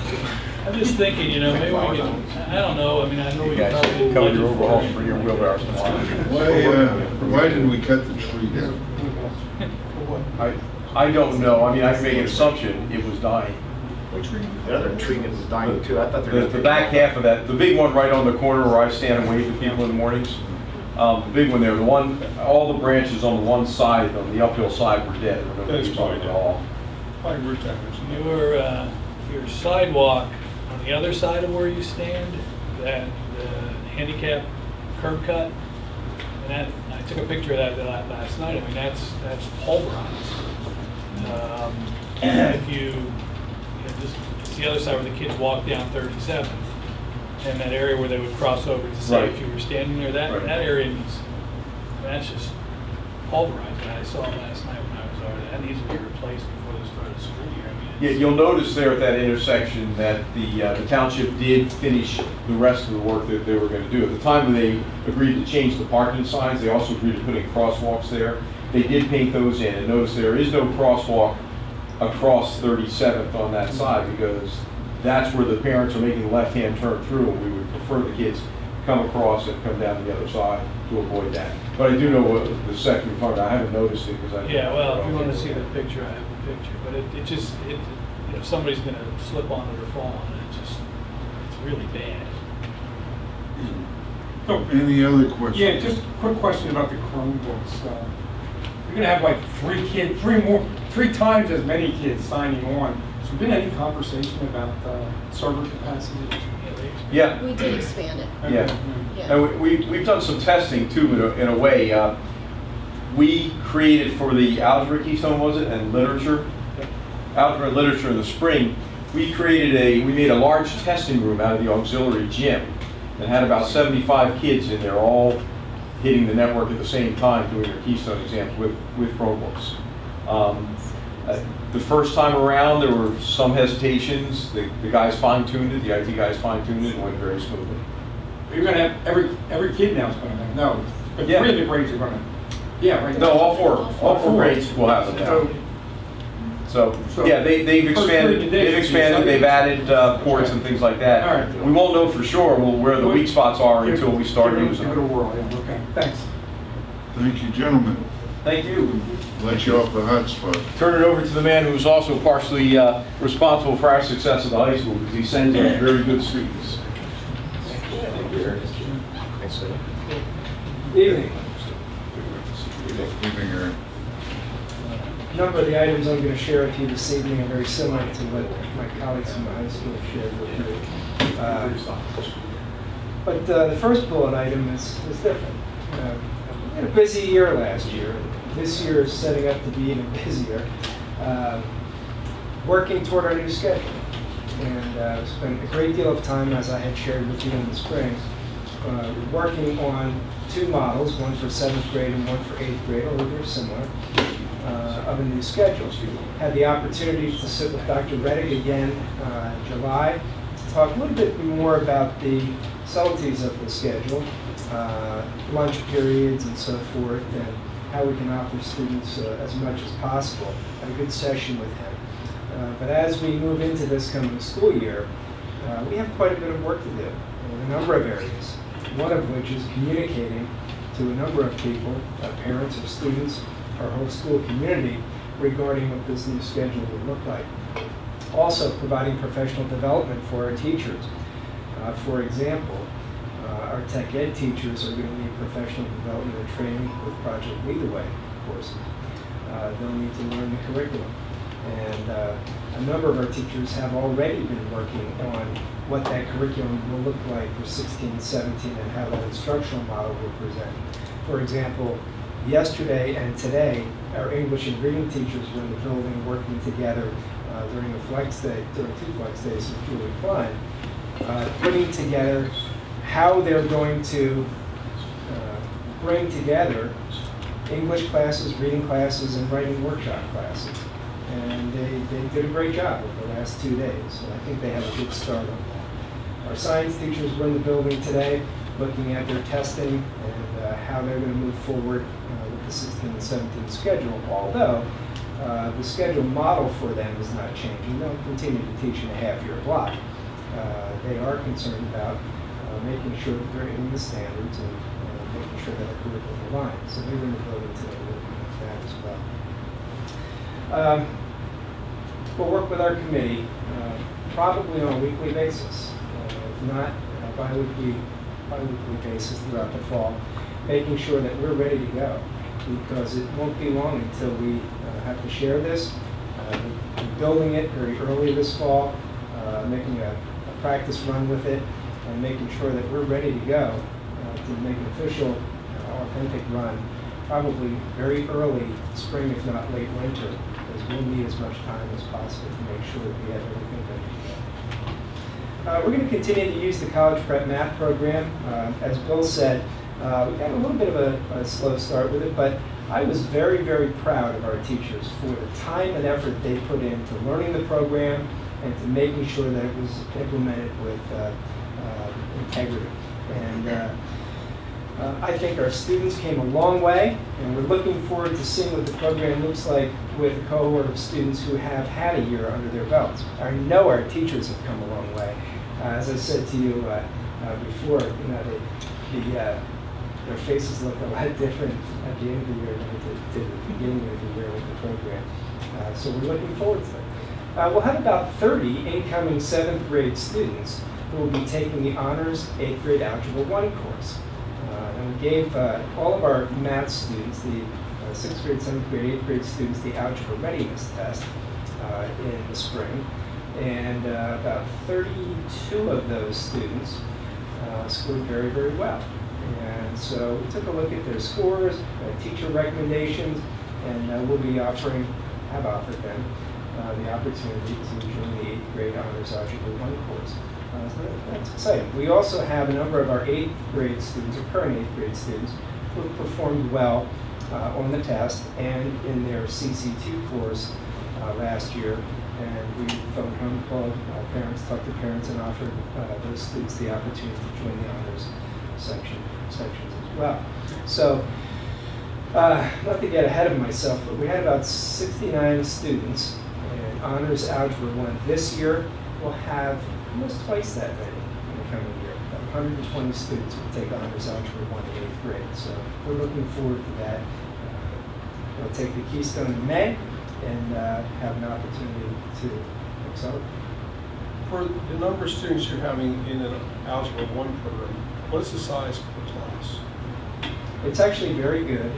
I'm just thinking, you know, maybe we can, I don't know, I mean, I know we You can guys probably. cover your budget for overhauls it. for your wheelbarrows tomorrow. Why did we cut the tree down? I don't know. I mean, I can make an assumption it was dying. The other tree was dying too. I thought they were The back half of that, the big one right on the corner where I stand and wave to people in the mornings, the big one there, the one, all the branches on the one side, on the uphill side were dead. There were no That's leaves on it probably at all. Probably root damage. Your sidewalk on the other side of where you stand, that handicap curb cut, and that, I took a picture of that last night. I mean, that's pulverized. If you know, just it's the other side where the kids walk down 37th, and that area where they would cross over to say Right. if you were standing there, that Right. that area needs, that's just pulverized. And I saw it last night when I was over there. That needs to be replaced before they start the school year. I mean, Yeah, you'll notice there at that intersection that the township did finish the rest of the work that they were going to do. At the time when they agreed to change the parking signs, they also agreed to put in crosswalks there. They did paint those in, and notice there is no crosswalk across 37th on that side because that's where the parents are making the left-hand turn through, and we would prefer the kids come across and come down the other side to avoid that. But I do know what the section you're talking about. I haven't noticed it because I. yeah, well, if you want to see the picture, I have the picture. But it just, you know, somebody's going to slip on it or fall on it. It's really bad. So, Any other questions? yeah, just a quick question about the Chromebooks. You're gonna have like 3 times as many kids signing on. Has there been any conversation about server capacity? Yeah. We did expand it. Yeah. Yeah. And we've done some testing too, in a way. We created for the algebra keystone, was it, and literature? Algebra and literature in the spring, we made a large testing room out of the auxiliary gym and had about 75 kids in there all hitting the network at the same time doing their keystone exams with Chromebooks. The first time around, there were some hesitations. The guys fine-tuned it, the IT guys fine-tuned it, and went very smoothly. You're gonna have every kid now is gonna have, no, but Yeah. 3 of the grades are gonna, yeah, right? No, all four grades will have them now. So, yeah, they've expanded, they've added ports and things like that. All right. We won't know for sure where the weak spots are until we start using Give it a them. whirl, yeah, okay, thanks. Thank you, gentlemen. Thank you. Let you off the hot spot. Turn it over to the man who's also partially responsible for our success at the high school because he sends us very good students. Evening. Leaving her. A number of the items I'm going to share with you this evening are very similar to what my colleagues from the high school have shared with you. But the first bullet item is different. We had a busy year last year. This year is setting up to be even busier. Working toward our new schedule. And spent a great deal of time, as I had shared with you in the spring, working on 2 models, one for 7th grade and one for 8th grade, although they're similar, of a new schedule. Had the opportunity to sit with Dr. Reddick again in July to talk a little bit more about the subtleties of the schedule, lunch periods and so forth, and how we can offer students as much as possible. Had a good session with him. But as we move into this coming school year, we have quite a bit of work to do in a number of areas, one of which is communicating to a number of people, parents or students, our whole school community, regarding what this new schedule will look like. Also providing professional development for our teachers. For example, our tech ed teachers are going to need professional development and training with Project Lead the Way courses. They'll need to learn the curriculum. And a number of our teachers have already been working on what that curriculum will look like for 16, 17, and how that instructional model will present. For example, yesterday and today, our English and reading teachers were in the building working together during a flex day, during 2 flex days with Julie Klein, putting together how they're going to bring together English classes, reading classes, and writing workshop classes. And they did a great job over the last 2 days. So I think they have a good start on that. Our science teachers were in the building today looking at their testing and how they're going to move forward with the 16 and 17 schedule, although the schedule model for them is not changing. They'll continue to teach in a half-year block. They are concerned about making sure that they're hitting the standards and making sure that the curriculum aligns. So they were in the building today looking at that as well. We'll work with our committee probably on a weekly basis, if not bi-weekly basis throughout the fall, making sure that we're ready to go, because it won't be long until we have to share this. We're building it very early this fall, making a practice run with it, and making sure that we're ready to go to make an official, authentic run, probably very early spring, if not late winter, because we'll need as much time as possible to make sure that we have everything ready to go. We're going to continue to use the college prep math program. As Bill said, we got a little bit of a slow start with it, but I was very, very proud of our teachers for the time and effort they put into learning the program and to making sure that it was implemented with integrity. And I think our students came a long way, and we're looking forward to seeing what the program looks like with a cohort of students who have had a year under their belts. I know our teachers have come a long way. As I said to you before, their faces look a lot different at the end of the year than they did at the beginning of the year with the program. So we're looking forward to it. We'll have about 30 incoming 7th grade students who will be taking the Honors 8th grade Algebra 1 course. And we gave all of our math students, the 6th grade, 7th grade, 8th grade students, the Algebra Readiness Test in the spring. And about 32 of those students scored very, very well. And so we took a look at their scores, teacher recommendations, and we'll be have offered them the opportunity to join the 8th grade Honors Algebra 1 course. So that's exciting. We also have a number of our 8th grade students, or current 8th grade students, who have performed well on the test and in their CC2 course last year. And we phoned home, called parents, talked to parents, and offered those students the opportunity to join the honors sections as well. So, not to get ahead of myself, but we had about 69 students in Honors Algebra 1 this year. We'll have almost twice that many in the coming year. About 120 students will take Honors Algebra 1 in 8th grade. So we're looking forward to that. We'll take the Keystone in May and have an opportunity to accelerate. For the number of students you're having in an Algebra 1 program, what is the size per class? It's actually very good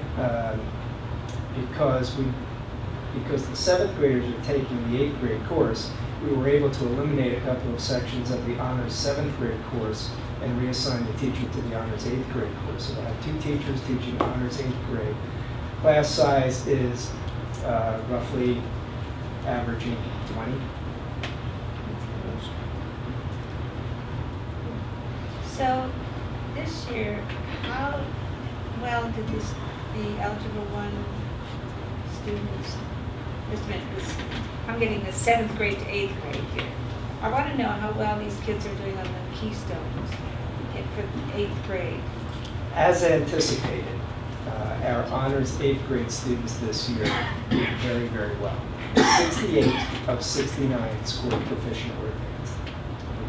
because the 7th graders are taking the 8th grade course. We were able to eliminate a couple of sections of the Honors 7th grade course and reassign the teacher to the Honors 8th grade course. So we'll have 2 teachers teaching Honors 8th grade. Class size is roughly averaging 20. So this year, how well did the Algebra 1 students, just a minute, I'm getting the 7th grade to 8th grade here. I want to know how well these kids are doing on the Keystones for 8th grade. As anticipated, our Honors 8th grade students this year did very, very well. 68 of 69 scored proficient or advanced.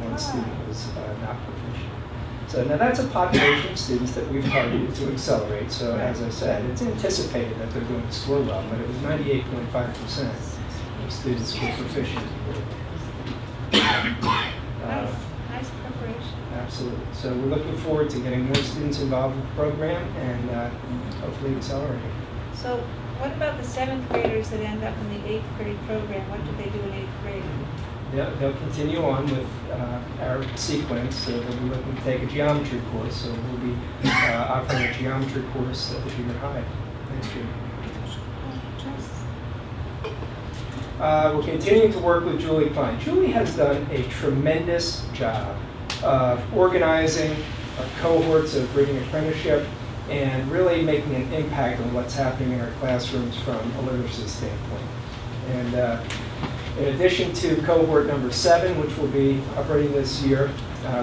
And 1 student was not proficient. So now that's a population of students that we've targeted to accelerate. So as I said, it's anticipated that they're going to score well, but it was 98.5% of students who were proficient or advanced. Nice preparation. Absolutely. So we're looking forward to getting more students involved in the program and hopefully accelerating. So what about the 7th graders that end up in the 8th grade program? What do they do in 8th grade? They'll continue on with our sequence. So they'll be looking to take a geometry course. So we'll be offering a geometry course at the junior high next year. We're continuing to work with Julie Klein. Julie has done a tremendous job of organizing cohorts of reading apprenticeship and really making an impact on what's happening in our classrooms from a literacy standpoint. And in addition to cohort number 7, which will be operating this year,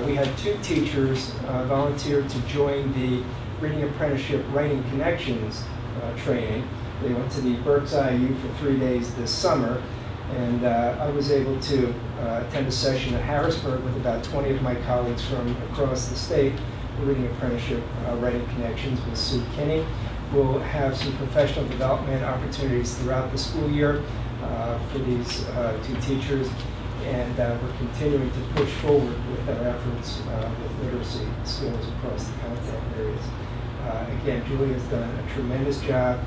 we had 2 teachers volunteer to join the Reading Apprenticeship Writing Connections training. They went to the Berks IU for 3 days this summer, and I was able to attend a session at Harrisburg with about 20 of my colleagues from across the state, the Reading Apprenticeship Writing Connections with Sue Kinney. We'll have some professional development opportunities throughout the school year for these 2 teachers, and we're continuing to push forward with our efforts with literacy skills across the content areas. Again, Julie has done a tremendous job.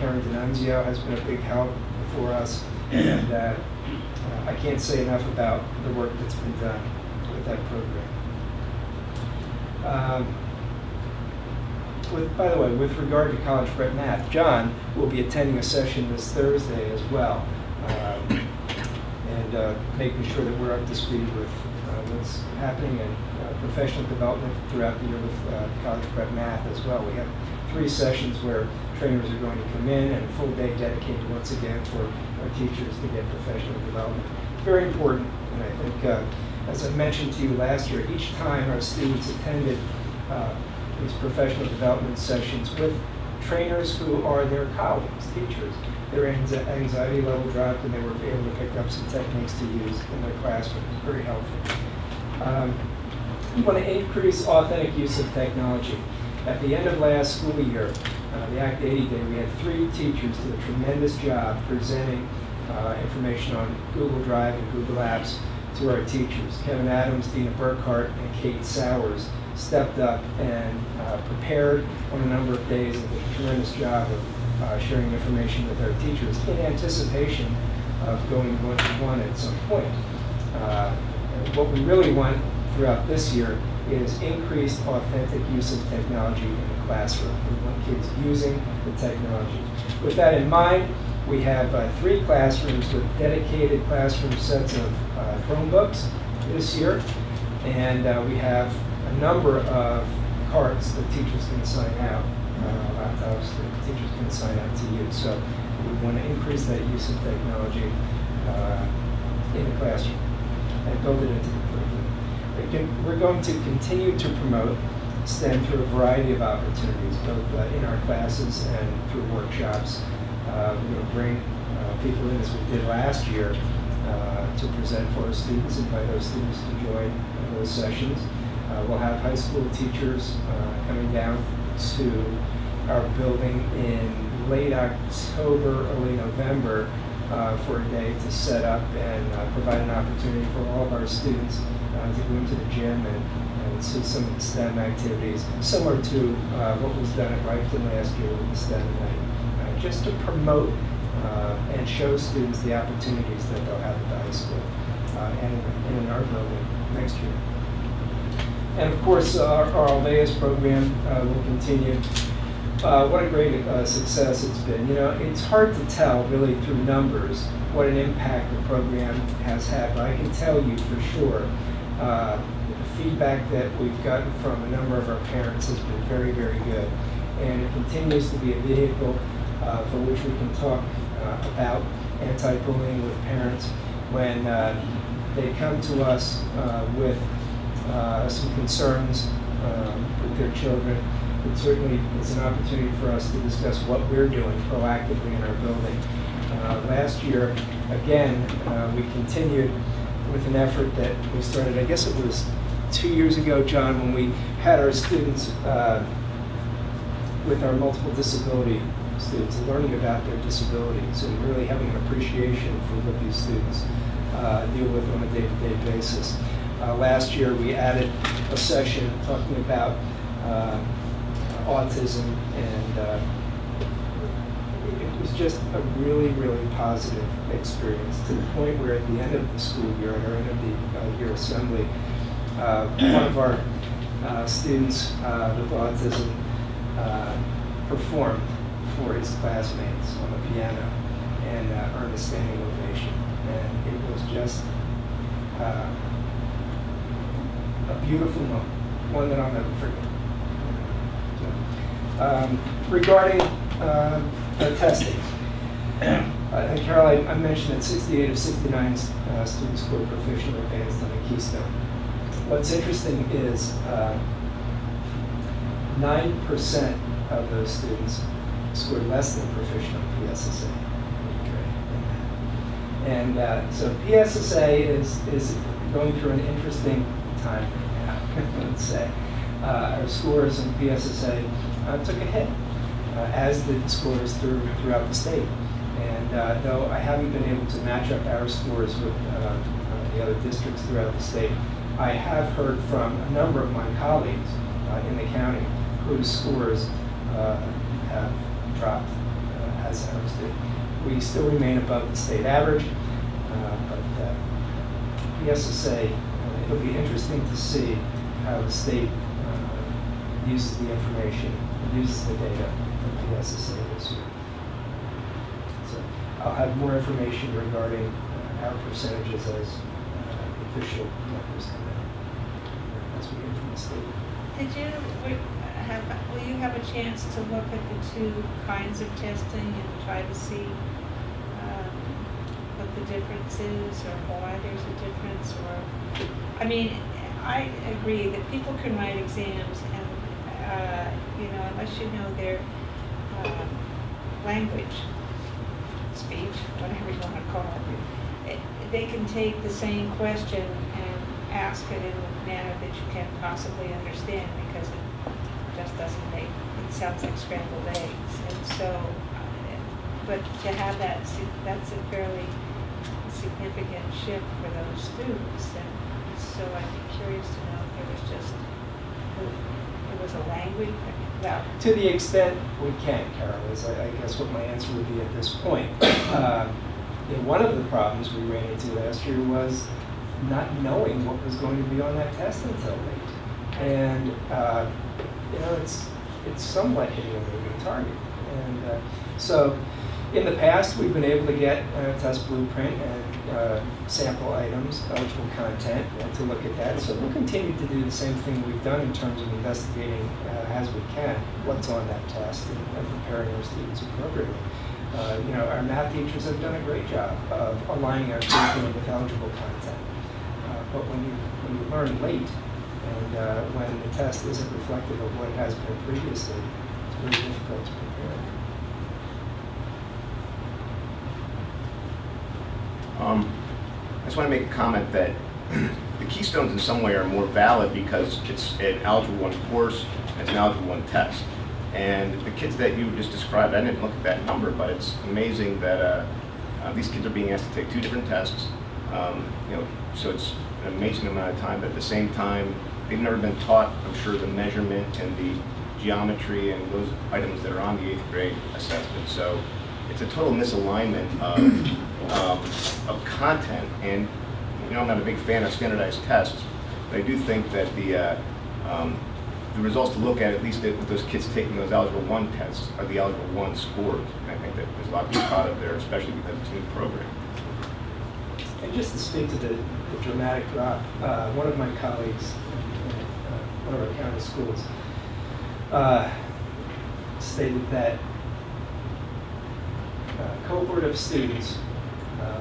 Karen D'Annunzio has been a big help for us, and I can't say enough about the work that's been done with that program. By the way, with regard to college prep math, John will be attending a session this Thursday as well, and making sure that we're up to speed with what's happening in professional development throughout the year with college prep math as well. We have 3 sessions where trainers are going to come in, and a full day dedicated once again for our teachers to get professional development. It's very important, and I think, as I mentioned to you last year, each time our students attended these professional development sessions with trainers who are their colleagues, teachers, their anxiety level dropped, and they were able to pick up some techniques to use in their classroom. Very helpful. We want to increase authentic use of technology. At the end of last school year, the Act 80 Day, we had 3 teachers did a tremendous job presenting information on Google Drive and Google Apps to our teachers. Kevin Adams, Dina Burkhart, and Kate Sowers stepped up and prepared on a number of days and did a tremendous job of sharing information with our teachers in anticipation of going one-to-one at some point. What we really want throughout this year is increased authentic use of technology in the classroom. We want kids using the technology. With that in mind, we have 3 classrooms with dedicated classroom sets of Chromebooks this year, and we have a number of cards that teachers can sign out, laptops that teachers can sign out to use. So we want to increase that use of technology in the classroom and build it into the curriculum. We're going to continue to promote STEM through a variety of opportunities, both in our classes and through workshops. We're going to bring people in, as we did last year, to present for our students, invite our students to join those sessions. We'll have high school teachers coming down to our building in late October, early November for a day to set up and provide an opportunity for all of our students to go into the gym and see some of the STEM activities, similar to what was done at Rifton last year with the STEM night, just to promote and show students the opportunities that they'll have at the high school and in our building next year. And of course, our Alveus program will continue. What a great success it's been. You know, it's hard to tell really through numbers what an impact the program has had, but I can tell you for sure the feedback that we've gotten from a number of our parents has been very, very good. And it continues to be a vehicle for which we can talk about anti-bullying with parents when they come to us with some concerns with their children. It certainly is an opportunity for us to discuss what we're doing proactively in our building. Last year, again, we continued with an effort that we started, I guess it was 2 years ago, John, when we had our students with our multiple disability students learning about their disabilities and really having an appreciation for what these students deal with on a day-to-day basis. Last year, we added a session talking about autism, and it was just a really, really positive experience to the point where at the end of the school year, at our end of the year assembly, one of our students with autism performed for his classmates on the piano and earned a standing ovation. And it was just a beautiful moment. one that I'll never forget. Regarding testing, Carol, I mentioned that 68 of 69 students scored proficient or advanced on the Keystone. What's interesting is 9% of those students scored less than proficient on PSSA. And so PSSA is going through an interesting time right now, let's say. Our scores in PSSA took a hit, as did the scores throughout the state. And though I haven't been able to match up our scores with the other districts throughout the state, I have heard from a number of my colleagues in the county whose scores have dropped as ours did. We still remain above the state average, but PSSA, it'll be interesting to see how the state uses the information, uses the data from PSSA this year. So I'll have more information regarding our percentages as official numbers come out, as we hear from the state. Will you have a chance to look at the two kinds of testing and try to see what the difference is, or why there's a difference? Or, I mean, I agree that people can write exams, and unless you know their language, speech, whatever you want to call it, they can take the same question and ask it in a manner that you can't possibly understand, because it just doesn't make, it sounds like scrambled eggs. And so, but to have that's a fairly significant shift for those students. And so I'd be curious to know if there was just, it was a language. Well, to the extent we can, Carol, is I guess what my answer would be at this point. One of the problems we ran into last year was not knowing what was going to be on that test until late. And it's somewhat hitting a moving target. And so in the past, we've been able to get a test blueprint and sample items, eligible content, to look at that. So we'll continue to do the same thing we've done in terms of investigating as we can what's on that test and preparing our students appropriately. Our math teachers have done a great job of aligning our curriculum with eligible content. But when you learn late, and when the test isn't reflective of what it has been previously, it's very difficult to prepare. I just want to make a comment that the Keystones in some way are more valid because it's an Algebra 1 course, and it's an Algebra 1 test. And the kids that you just described, I didn't look at that number, but it's amazing that these kids are being asked to take two different tests. So it's an amazing amount of time, but at the same time, they've never been taught, I'm sure, the measurement and the geometry and those items that are on the 8th grade assessment. So it's a total misalignment of content. And I'm not a big fan of standardized tests, but I do think that the results to look at least with those kids taking those Algebra 1 tests, are the Algebra 1 scores. And I think that there's a lot to be proud of there, especially because it's a new program. And just to speak to the dramatic drop, one of my colleagues in one of our county schools stated that a cohort of students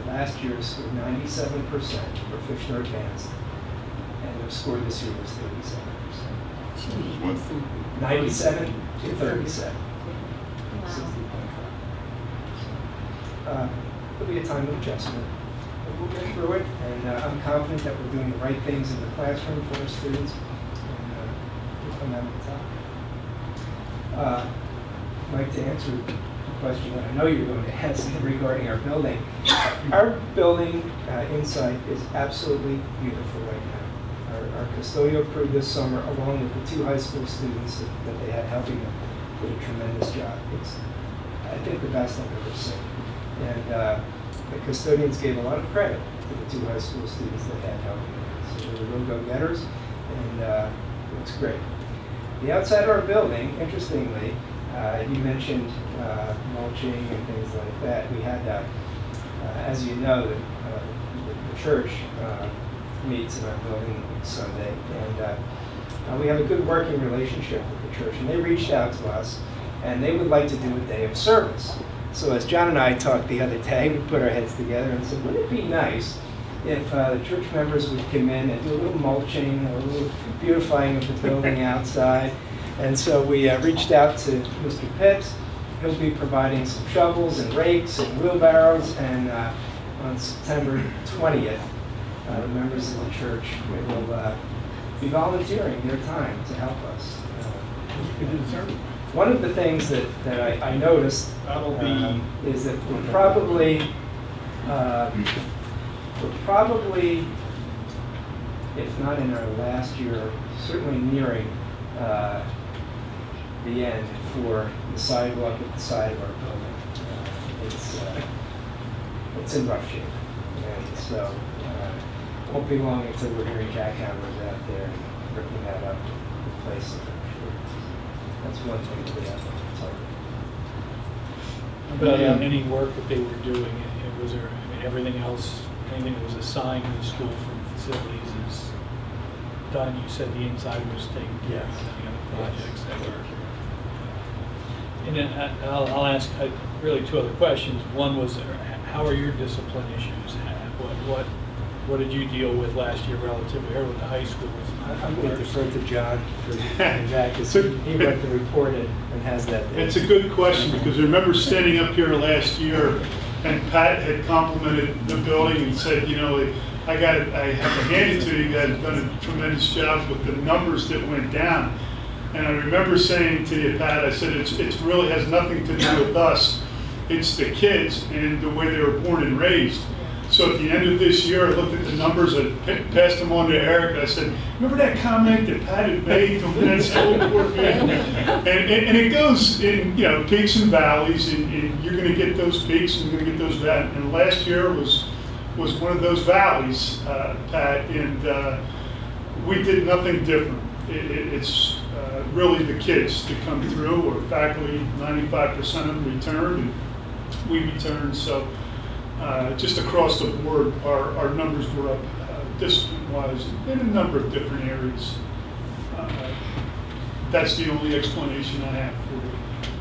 last year scored 97% proficient or advanced, and their score this year was 37%. 97 to 37. Wow. 60 point drop. It'll be a time of adjustment. But we'll get through it, and I'm confident that we're doing the right things in the classroom for our students, and we'll come out on top. I'd like to answer the question that I know you're going to ask regarding our building. Our building inside is absolutely beautiful right now. Our custodial crew this summer, along with the 2 high school students that they had helping them, did a tremendous job. It's, I think, the best I've ever seen. And the custodians gave a lot of credit to the 2 high school students that had helping them. So they were real go-getters, and it looks great. The outside of our building, interestingly, you mentioned mulching and things like that. We had, as you know, the church meets in our building Sunday. And we have a good working relationship with the church. And they reached out to us, and they would like to do a day of service. So as John and I talked the other day, we put our heads together and said, wouldn't it be nice if the church members would come in and do a little mulching, a little beautifying of the building outside. And so we reached out to Mr. Pitts. He'll be providing some shovels and rakes and wheelbarrows. And on September 20th, the members of the church will be volunteering their time to help us. One of the things that I noticed is that we're probably, if not in our last year, certainly nearing the end for the sidewalk at the side of our building. It's in rough shape, and so it won't be long until we're hearing jackhammers out there and ripping that up to replace it. That's one thing that we have to tell you. About any work that they were doing, was there, I mean, everything else, anything that was assigned to the school for facilities is done? You said the inside was taken care of, any other projects that were. And then I'll ask really two other questions. One was, how are your discipline issues? What did you deal with last year relatively here with the high school? I'm going to defer to John for that because he wrote the report and has that. It's a good question because I remember standing up here last year and Pat had complimented the building and said, you know, I have to hand it to you guys have done a tremendous job with the numbers that went down. And I remember saying to you, Pat, I said, it really has nothing to do with us. It's the kids and the way they were born and raised. So at the end of this year, I looked at the numbers, I passed them on to Eric, and I said, remember that comment that Pat had made to that school board meeting? And it goes in, you know, peaks and valleys, and you're going to get those peaks and you're going to get those valleys. And last year was one of those valleys, Pat, and we did nothing different. It's really the kids that come through, or faculty, 95% of them returned, and we returned. So just across the board, our numbers were up discipline-wise in a number of different areas. That's the only explanation I have for it.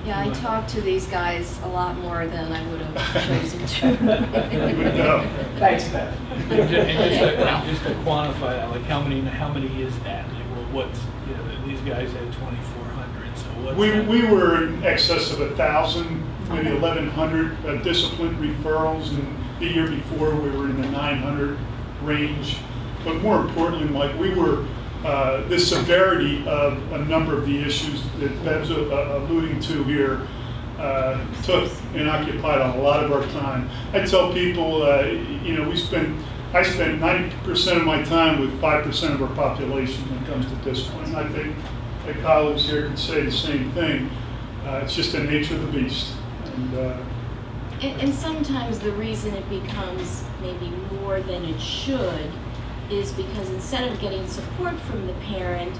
Yeah, I talked to these guys a lot more than I would have chosen to. Thanks, Pat. And just to quantify that, like how many is that? Like, what's, you know, these guys had 2,400, so what's that? We were in excess of 1,000, maybe 1,100 discipline referrals, and the year before we were in the 900 range. But more importantly, Mike, we were the severity of a number of the issues that Bev's alluding to here took and occupied a lot of our time. I tell people, you know, I spent 90% of my time with 5% of our population when it comes to discipline. I think the colleagues here could say the same thing. It's just the nature of the beast. And sometimes the reason it becomes maybe more than it should is because instead of getting support from the parent,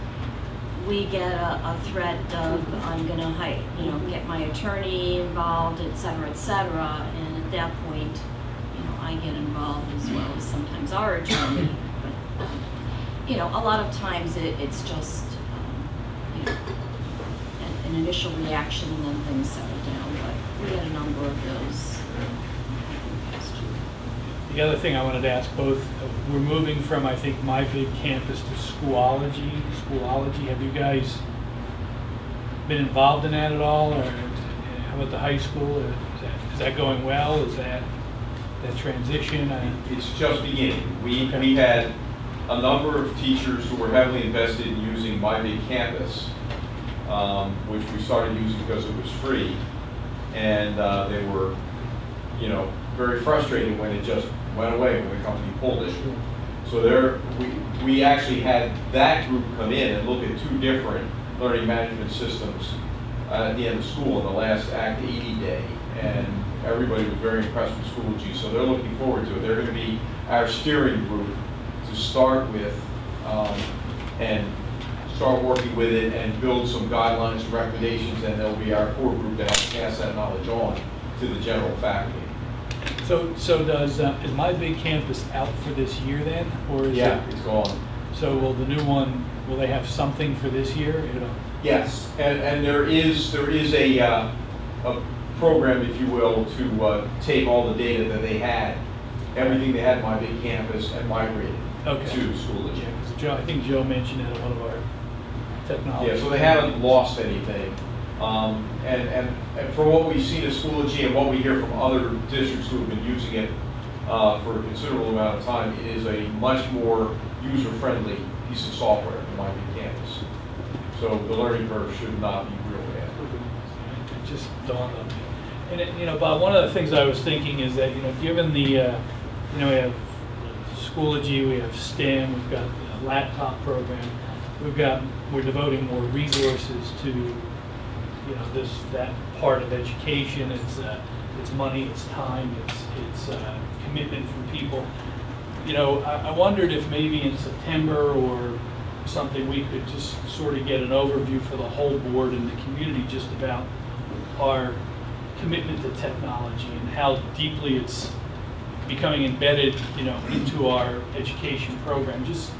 we get a threat of, I'm going to get my attorney involved, et cetera, and at that point, you know, I get involved as well as sometimes our attorney. But, you know, a lot of times it's just, you know, an initial reaction and then things settle down. But we had a number of those. The other thing I wanted to ask both, we're moving from, I think, My Big Campus to Schoology. Have you guys been involved in that at all? Or how about the high school? Is that going well? Is that transition? It's just beginning. We had a number of teachers who were heavily invested in using My Big Campus, which we started using because it was free. And they were, you know, very frustrated when it just went away when the company pulled it. So we actually had that group come in and look at two different learning management systems at the end of school on the last Act 80 day, and everybody was very impressed with Schoology. So they're looking forward to it. They're going to be our steering group to start with and start working with it and build some guidelines and recommendations, and they'll be our core group to help pass that knowledge on to the general faculty. So does, is My Big Campus out for this year then, or is it? Yeah, it's gone. So will the new one, will they have something for this year? You know? Yes, and there is a program, if you will, to take all the data that they had, everything they had in My Big Campus, and migrate it Okay. to Schoology. Yeah, 'cause Joe, I think Joe mentioned it at one of our technology. Yeah, so they haven't lost anything. And from what we've seen at Schoology and what we hear from other districts who have been using it for a considerable amount of time, it is a much more user-friendly piece of software than My Big Campus. So the learning curve should not be real bad. It just dawned on me. And it, you know, Bob, one of the things I was thinking is that, you know, given the, you know, we have Schoology, we have STEM, we've got the laptop program, we're devoting more resources to, you know, that part of education. It's money, it's time, it's commitment from people. You know, I wondered if maybe in September or something we could just sort of get an overview for the whole board and the community just about our commitment to technology and how deeply it's becoming embedded, you know, into our education program. Just,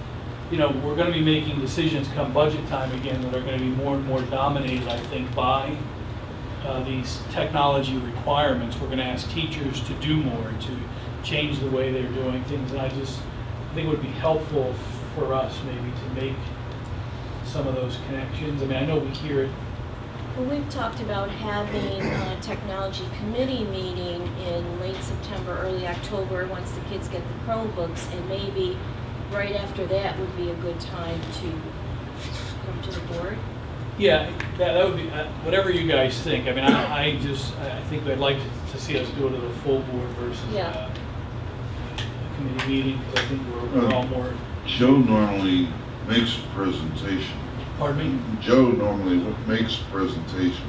you know, we're going to be making decisions come budget time again that are going to be more and more dominated, I think, by these technology requirements. We're going to ask teachers to do more, to change the way they're doing things, and I think it would be helpful for us maybe to make some of those connections. I mean, I know we hear it. Well, we've talked about having a technology committee meeting in late September, early October, once the kids get the Chromebooks, and maybe right after that would be a good time to come to the board. Yeah, that would be, whatever you guys think. I mean, I think I'd like to see us do it at a full board versus Yeah. a committee meeting, because I think we're all more. Joe normally makes a presentation. Pardon me? Joe normally makes a presentation.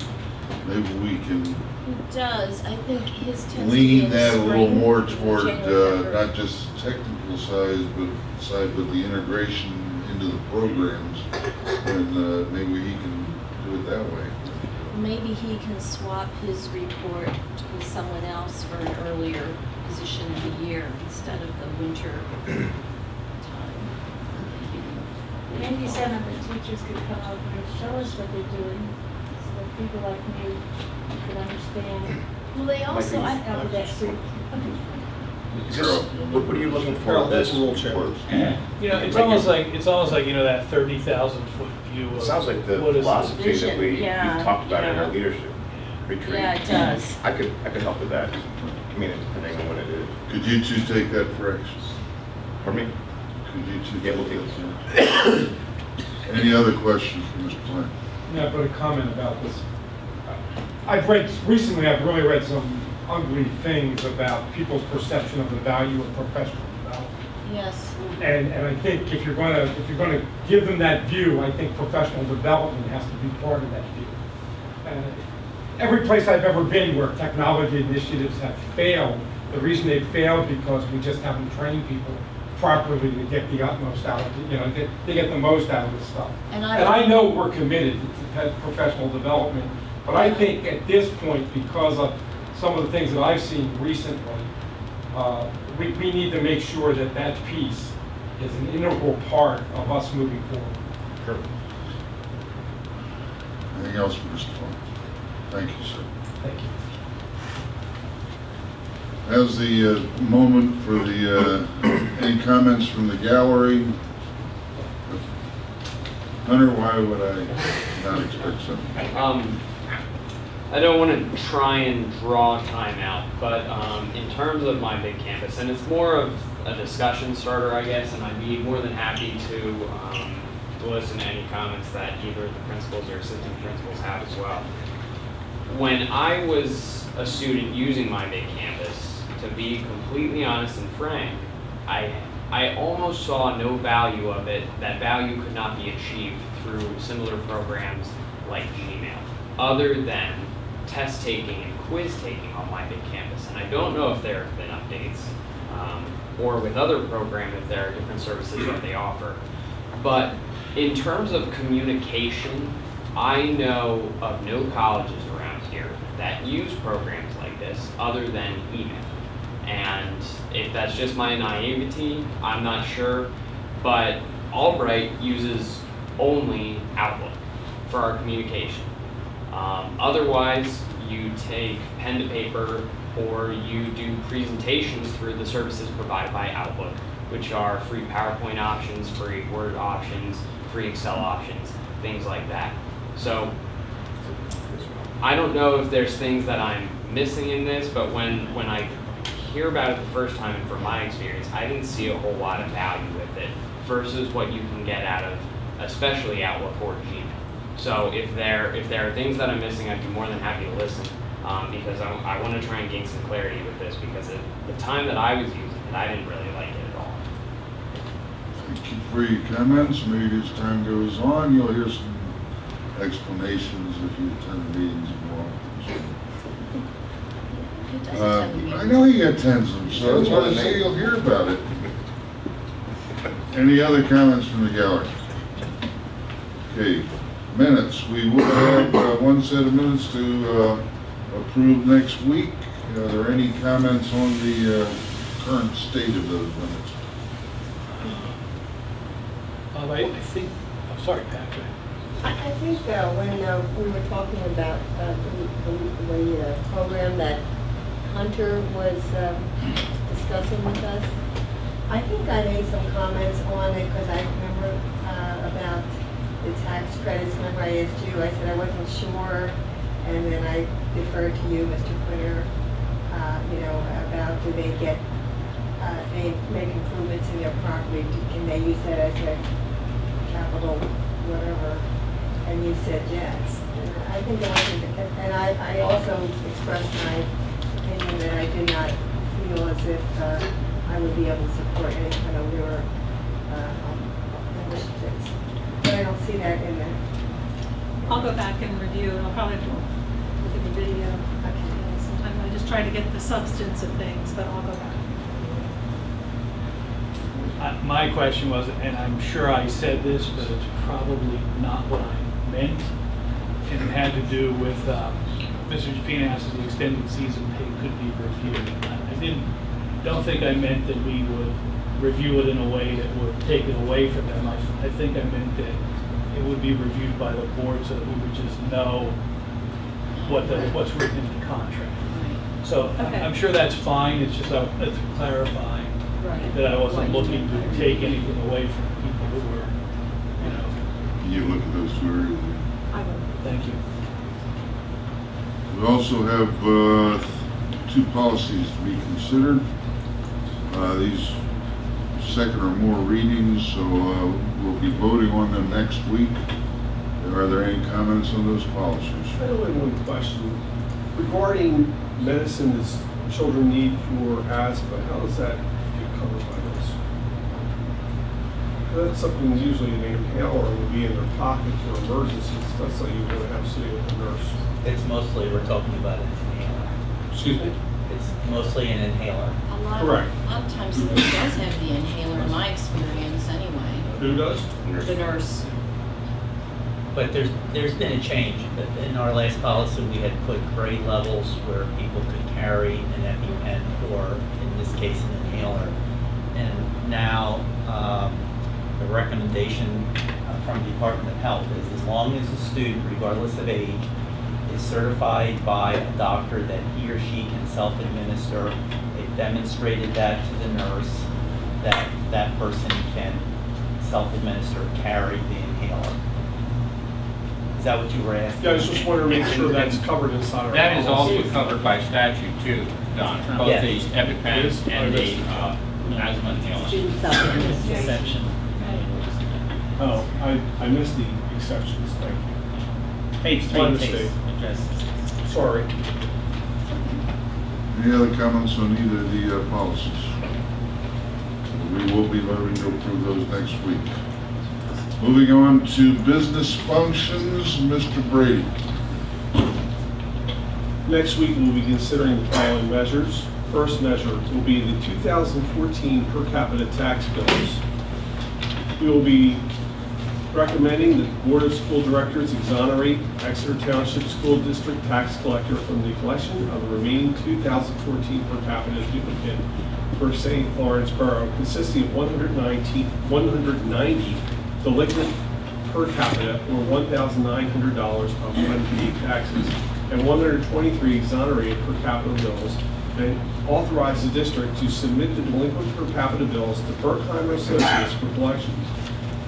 Maybe we can He does. I think his tends to be lean in the that a little spring, more in toward January, not just technical side, but the integration into the programs, and maybe he can do it that way. Maybe he can swap his report with someone else for an earlier position of the year instead of the winter time. Maybe some of the teachers could come over and show us what they're doing, so that people like me could understand. Well, they also, How would that suit? What are you looking for? Carol, that's a rule check. You know, it's almost like you know, that 30,000-foot view. It sounds like the what is philosophy that Vision, we yeah, talked about in yeah. our leadership retreat. Yeah, it does. I could help with that. I mean, depending on what it is. Could you two take that for action? Pardon me? Could you two Yeah, take we'll that? Any other questions for Mr. Flynn? Yeah, but a comment about this. Recently I've really read some ugly things about people's perception of the value of professional development. Yes. And I think if you're gonna give them that view, I think professional development has to be part of that view. Every place I've ever been where technology initiatives have failed, the reason they've failed because we just haven't trained people properly to get the utmost out of it, you know, to get the most out of this stuff. And I know we're committed to professional development, but I think at this point, because of some of the things that I've seen recently, we need to make sure that that piece is an integral part of us moving forward. Sure. Anything else for Mr. Flynn? Thank you, sir. Thank you. Now's the moment for the any comments from the gallery. Hunter, why would I not expect something? I don't want to try and draw time out, but in terms of My Big Campus, and it's more of a discussion starter, I guess, and I'd be more than happy to listen to any comments that either the principals or assistant principals have as well. When I was a student using My Big Campus, to be completely honest and frank, I almost saw no value of it. That value could not be achieved through similar programs like Gmail, other than test taking and quiz taking on My Big Campus. And I don't know if there have been updates or with other programs if there are different services that they offer. But in terms of communication, I know of no colleges around here that use programs like this other than email. And if that's just my naivety, I'm not sure, but Albright uses only Outlook for our communication. Otherwise, you take pen to paper or you do presentations through the services provided by Outlook, which are free PowerPoint options, free Word options, free Excel options, things like that. So I don't know if there's things that I'm missing in this, but when I hear about it the first time, and from my experience, I didn't see a whole lot of value with it versus what you can get out of especially Outlook or Gmail. So if there are things that I'm missing, I'd be more than happy to listen, because I want to try and gain some clarity with this, because at the time that I was using it, I didn't really like it at all. Thank you for your comments. Maybe as time goes on, you'll hear some explanations if you attend meetings more. I know he attends them, so that's why I say you'll hear about it. Any other comments from the gallery? Okay, minutes. We will have one set of minutes to approve next week. Are there any comments on the current state of those minutes? I think, oh, sorry, Pat. Go ahead. I think when we were talking about the program that Hunter was discussing with us, I think I made some comments on it because I remember about the tax credits. Remember I asked you, I said I wasn't sure, and then I deferred to you, Mr. Quitter, about do they get, they make improvements in their property, can they use that as a capital whatever, and you said yes. And I think that wasn't, and I also expressed my opinion that I did not feel as if I would be able to support any kind of newer initiatives. But I don't see that in there. I'll go back and review, and I'll probably have to look at the video. Sometimes I just try to get the substance of things, but I'll go back. My question was, and I'm sure I said this, but it's probably not what I meant, and it had to do with Mr. Japina asked if the extended season pay could be reviewed. I don't think I meant that we would review it in a way that would take it away from them. I think I meant that it would be reviewed by the board so that we would just know what's written in the contract. So okay. I'm sure that's fine. It's just to clarify that I wasn't looking to take anything away from people who were, You look at those two areas. I will. Thank you. We also have two policies to be considered. These second or more readings, so we'll be voting on them next week. Are there any comments on those policies? I only have one question. Regarding medicine that children need for asthma, how does that get covered by this? That's something usually an inhaler would be in their pocket for emergencies. That's something you want to have sitting with the nurse. It's mostly, we're talking about an inhaler. Excuse me? It's mostly an inhaler. Correct. A lot of times it does have the inhaler, in my experience anyway. Who does? The nurse. But there's been a change. In our last policy, we had put grade levels where people could carry an EpiPen or, in this case, an inhaler. And now the recommendation from the Department of Health is as long as a student, regardless of age, is certified by a doctor that he or she can self-administer, they've demonstrated that to the nurse, that that person can self-administer, carry the inhaler. Is that what you were asking? Yeah, I was just wondering to make sure that's covered inside our That is policy. also covered by statute too, Don. Both Yes. the EpiPens and the asthma inhaler. Exception. Oh, I missed the exceptions, thank you. Page 3 My takes mistake. addresses. Sorry. Any other comments on either of the policies? We will be voting to approve those next week. Moving on to business functions, Mr. Brady. Next week, we'll be considering the following measures. First measure will be the 2014 per capita tax bills. We will be recommending that the Board of School Directors exonerate Exeter Township School District tax collector from the collection of the remaining 2014 per capita duplicate for St. Lawrence Borough, consisting of 190 delinquent per capita or $1,900 of unpaid taxes and 123 exonerated per capita bills, and authorize the district to submit the delinquent per capita bills to Berkheimer Associates for collection.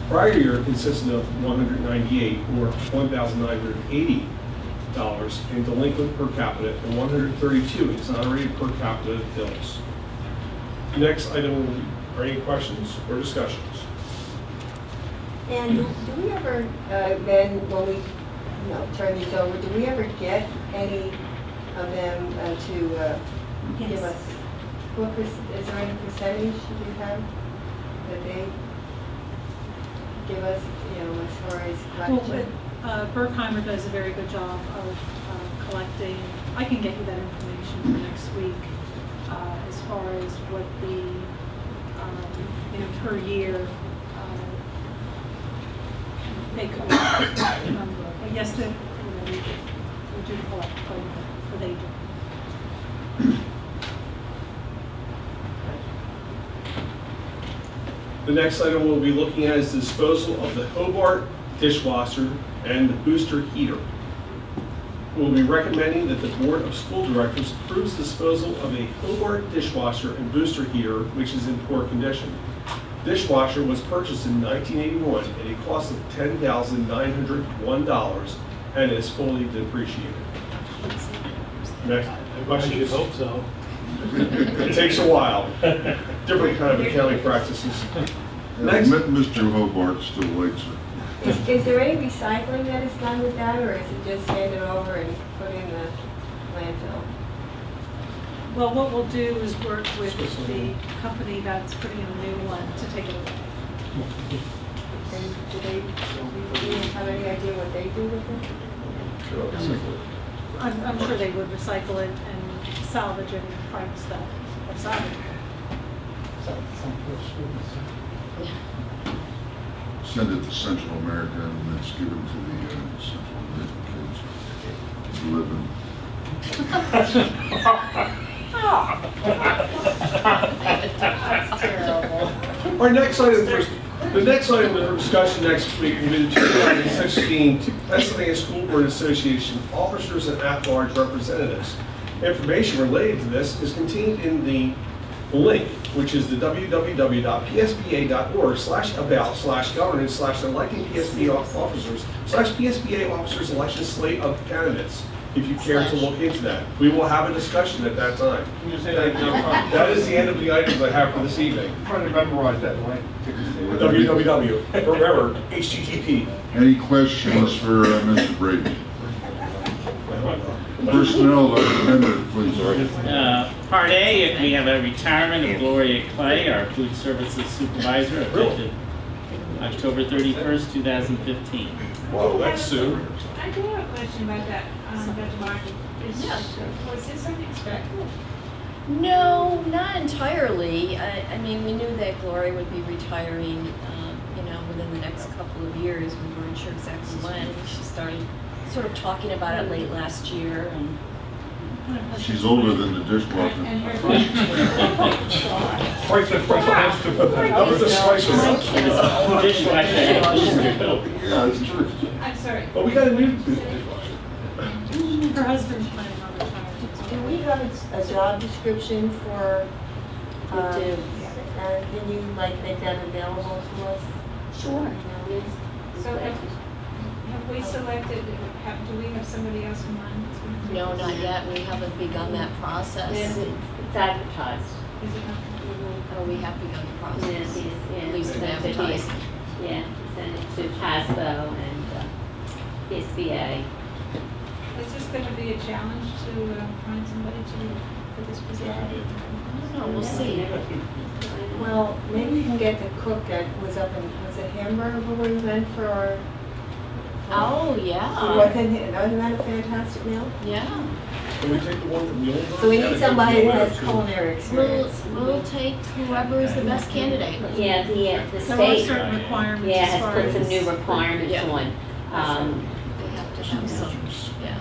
Prior year consisted of 198 or $1,980 in delinquent per capita and 132 exonerated per capita bills. Next item, are any questions or discussions? And do we ever, then when we turn these over, do we ever get any of them to give us, is there any percentage you have that they give us, as far as collection? Well, Berkheimer does a very good job of collecting. I can get you that information for next week as far as what the, per year they collect. But yes, we do collect for they do. The next item we'll be looking at is the disposal of the Hobart dishwasher and the booster heater. We'll be recommending that the Board of School Directors approves disposal of a Hobart dishwasher and booster heater, which is in poor condition. Dishwasher was purchased in 1981 at a cost of $10,901 and is fully depreciated. Next question. I should hope so. It takes a while. Different kind of accounting practices. Next. Mr. Hobart still waits. Is there any recycling that is done with that, or is it just handed over and put in the landfill? Well, what we'll do is work with the company that's putting in a new one to take it away. And do you have any idea what they do with it? I'm sure they would recycle it and salvage any parts that are salvageable. Send it to Central America and let's give it to the Central American kids to live in. That's terrible. Our next item the next item for discussion next week will be the 2016 Pennsylvania School Board Association officers and at-large representatives. Information related to this is contained in the link, which is the www.psba.org/about/governance/electing PSBA officers/PSBA officers election slate of candidates. If you care to look into that, we will have a discussion at that time. That is the end of the items I have for this evening. Trying to memorize that link. www. Remember, HTTP. Any questions for Mr. Brady? Personnel amendment, please. Part A, we have a retirement of Gloria Clay, our food services supervisor, effective October 31st, 2015. Wow, that's soon. I do have a question about that, Dr. Martin. Was this unexpected? No, not entirely. I mean, we knew that Gloria would be retiring, within the next couple of years. We weren't sure exactly when. She started sort of talking about it late last year, and She's older than the dishwasher. Twice the price of Dishwasher. Yeah, that's true. I'm sorry. But we got a new dishwasher. Her husband's planning on retiring. Do we have a job description for, we do. can you make that available to us? Sure. So have we selected, do we have somebody else in mind? No, not yet. We haven't begun that process. It's advertised. Is it not? Oh, we have begun the process. At least in Send it to- advertising. Yeah, send it to TASBO and PSBA. Is this going to be a challenge to find somebody for this position? I don't know, we'll see. Well, maybe you can get the cook that was up in, was it Hamburg where we went for our? Oh, yeah. Wasn't that a fantastic meal? Yeah. Can we take the one from Muhlenberg? So we need somebody who has culinary experience. We'll take whoever is the best candidate. Yeah, the There are state, certain requirements yeah, as has far put some as. new requirements Yeah. on. They have to have some, yeah.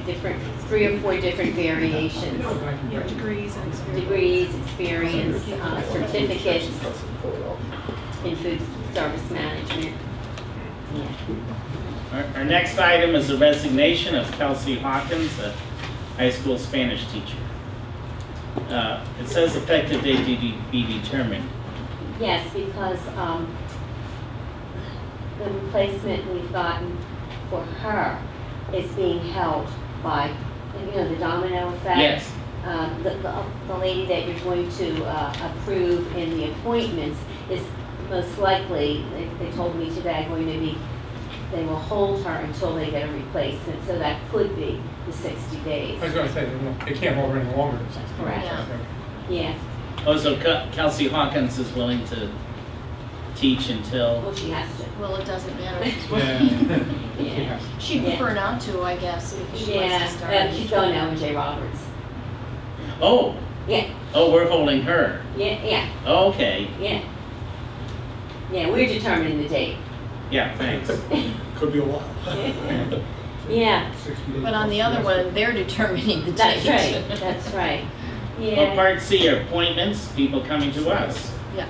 Different, 3 or 4 different variations. Yeah, degrees and experience. Degrees, experience, certificates in food service management. Yeah. Our next item is the resignation of Kelsey Hawkins, a high school Spanish teacher. It says effective date to be determined. Yes, because the replacement we've gotten for her is being held by, you know, the domino effect. Yes. The lady that you're going to approve in the appointments is most likely, they told me today, going to be, they will hold her until they get a replacement, so that could be the 60 days. I was gonna say, they can't hold her any longer than 60 days. Correct. I think. Yeah, Oh, so Kelsey Hawkins is willing to teach until, well, she has to. Well, it doesn't matter. Yeah. She'd Yeah. prefer not to, I guess, if she wants Yeah, to start. she's going now with Jay Roberts. oh, Yeah, oh, we're holding her. yeah, Okay, yeah. Yeah, we're determining the date. yeah, thanks. Could be a while. Yeah, 60 days. But on the other one, they're determining the that's date. right, that's right. Well, Yeah, part C are appointments, people coming to us. Yeah.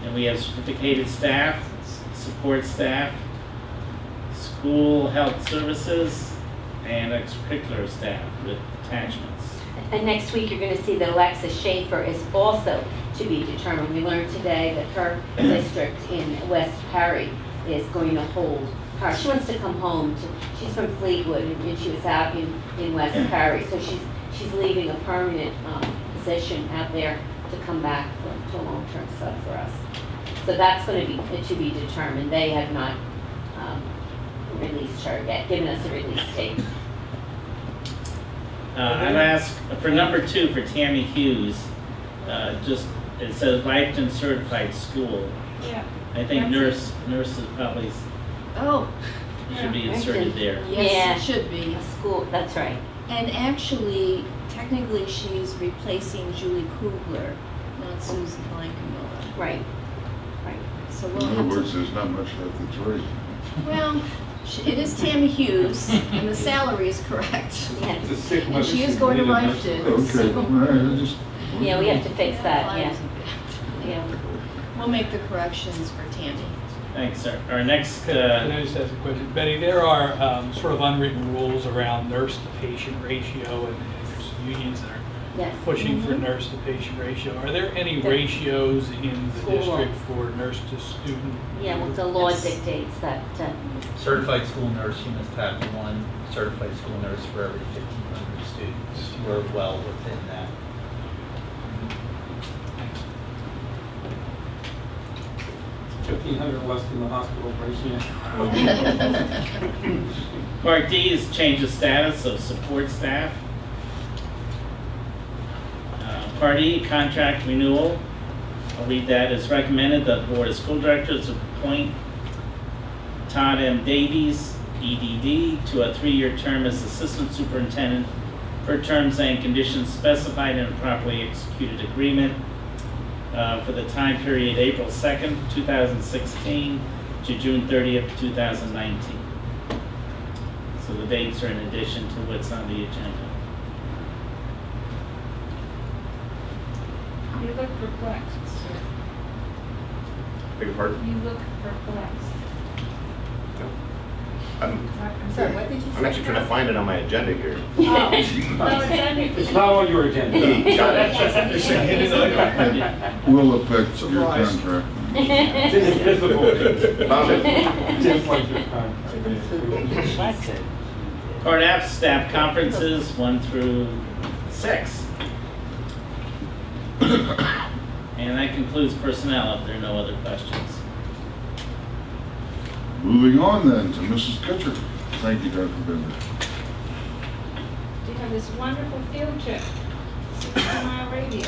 And we have certificated staff, support staff, school health services, and extracurricular staff with attachments. and next week you're gonna see that Alexa Schaefer is also to be determined. We learned today that her district in West Perry is going to hold her. She wants to come home she's from Fleetwood and she was out in West Perry, so she's leaving a permanent position out there to come back to long-term sub for us. So that's going to be determined. They have not released her yet, given us a release date. I've asked for number 2 for Tammy Hughes. Just, it says Lifeton Certified School. Yeah. I think That's nurse is probably, Oh, should be Yeah. inserted there. yes, Yeah. it should be. A school, that's right. And actually, technically, she's replacing Julie Kugler, not Susan Blankenmiller. Right, right. So In we'll other have words, to, there's not much left that's right. well, it is Tammy Hughes, and the salary is correct. Yeah, And she is going to Lifeton. Okay, all right, I just. yeah, we have to fix that, yeah. Yeah. We'll make the corrections for Tammy. Thanks, sir. Our next, Can I just ask a question? Betty, there are sort of unwritten rules around nurse-to-patient ratio, and there's unions that are Yes. pushing for Mhm. nurse-to-patient ratio. Are there any The- ratios in the School law. district for nurse-to-student? Yeah, well, the law Yes. dictates that, Certified school nurse, you must have one certified school nurse for every 1,500 students. We're well within that. 1,500 less than the hospital ratio. Part D is change of status of support staff. Part E, contract renewal. I'll read that as recommended. The Board of School Directors appoint Todd M. Davies, EDD, to a 3-year term as Assistant Superintendent per terms and conditions specified in a properly executed agreement for the time period April 2nd, 2016 to June 30th, 2019. So the dates are in addition to what's on the agenda. You look perplexed, sir. Beg your pardon? You look perplexed. I'm sorry, what did you say? I'm actually trying to find it on my agenda here. Oh, no, it's under. It's not on your agenda. Got it. It's a hidden item. Will affect your Surprise. contract. It's invisible. Found it. Just like your contract. Part F, staff conferences 1 through 6. And that concludes personnel if there are no other questions. Moving on then to Mrs. Kutcher. Thank you, Dr. Bender. You have this wonderful field trip, 60-mile radius.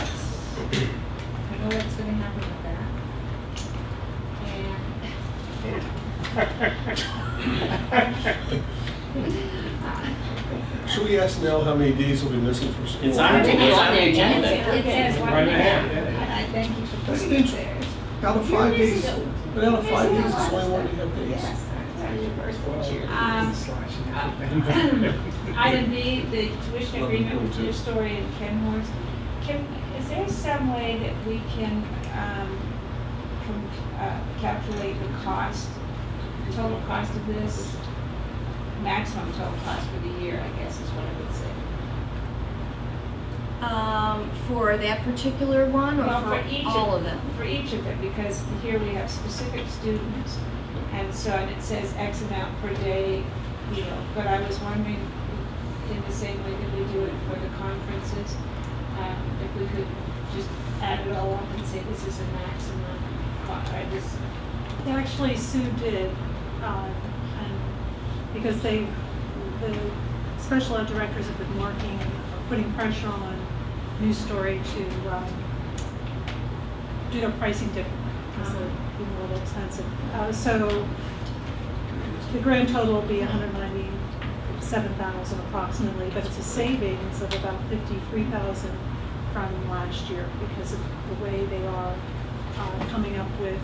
I know what's gonna happen with that. And Should we ask Nell how many days will be missing from school? It's on the agenda. It says one Right day, ahead. and I thank you for That's putting it there. Out of 5 days, but out of 5 days, it's only 1.5 days. Item B, the tuition agreement with New Story and Kenmore. Is there some way that we can calculate the cost, total cost of this? Maximum total cost for the year, I guess is what I would say. For that particular one, or Well, for all of them? For each of them, because here we have specific students, and so, and it says X amount per day, you know, but I was wondering, in the same way that we do it for the conferences, if we could just add it all up and say this is a maximum, Actually, Sue did, and because the special ed directors have been working, putting pressure on News Story to do their pricing differently, because they're being a little expensive. So the grand total will be $197,000 approximately, but it's a savings of about $53,000 from last year because of the way they are coming up with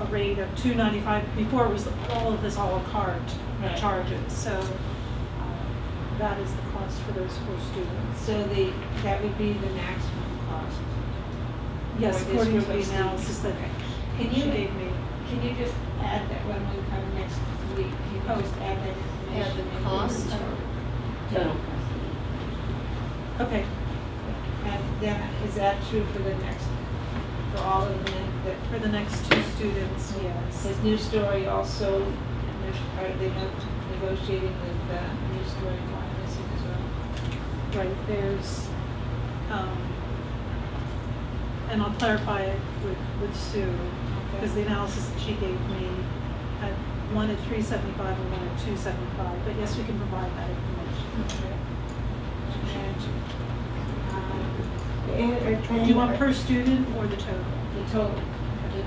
a rate of $295. Before it was all of this a la carte charges. So that is the cost for those 4 students. So that would be the maximum cost? Yes, for this according to group the of analysis that Can she you gave me. Can you just add that when we come next week? You can just add that information. Add the in. cost? Total. Okay. And then, is that true for the next, for all of them? For the next 2 students, yes. Is News Story also, are they negotiating with News Story and Missing as well? Right, there's, and I'll clarify it with Sue, because the analysis that she gave me had one at 375 and one at 275, but yes, we can provide that information. Do you want per student or the total? The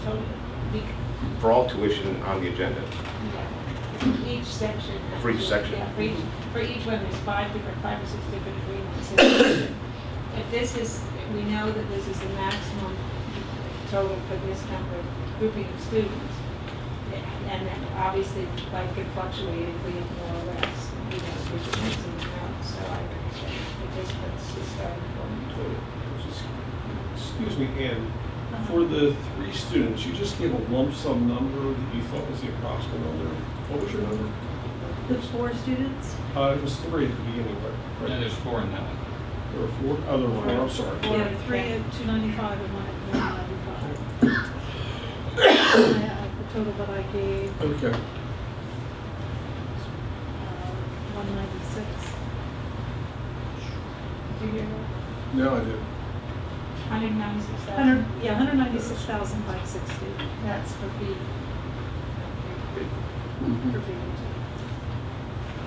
total. For all tuition on the agenda. Yeah. Each section. For each section? Yeah, for each one, there's 5 or 6 different agreements. If this is, we know that this is the maximum total for this number of grouping of students, and then obviously life could fluctuate if we have more or less, you know, which it makes an amount, so I understand the participants is starting point. Excuse me, Ann, for the 3 students, you just gave a lump sum number that you thought was the approximate number. What was your number? The 4 students? It was 3 at the beginning, but. No, there's 4 in that one. There were 4? Oh, there were 4, I'm sorry. Yeah, 3 at 295 and 1 at 195. I have the total that I gave. Okay. 196. Did you hear that? No, I didn't. 196,000. Yeah, 196,560. That's for B. For B.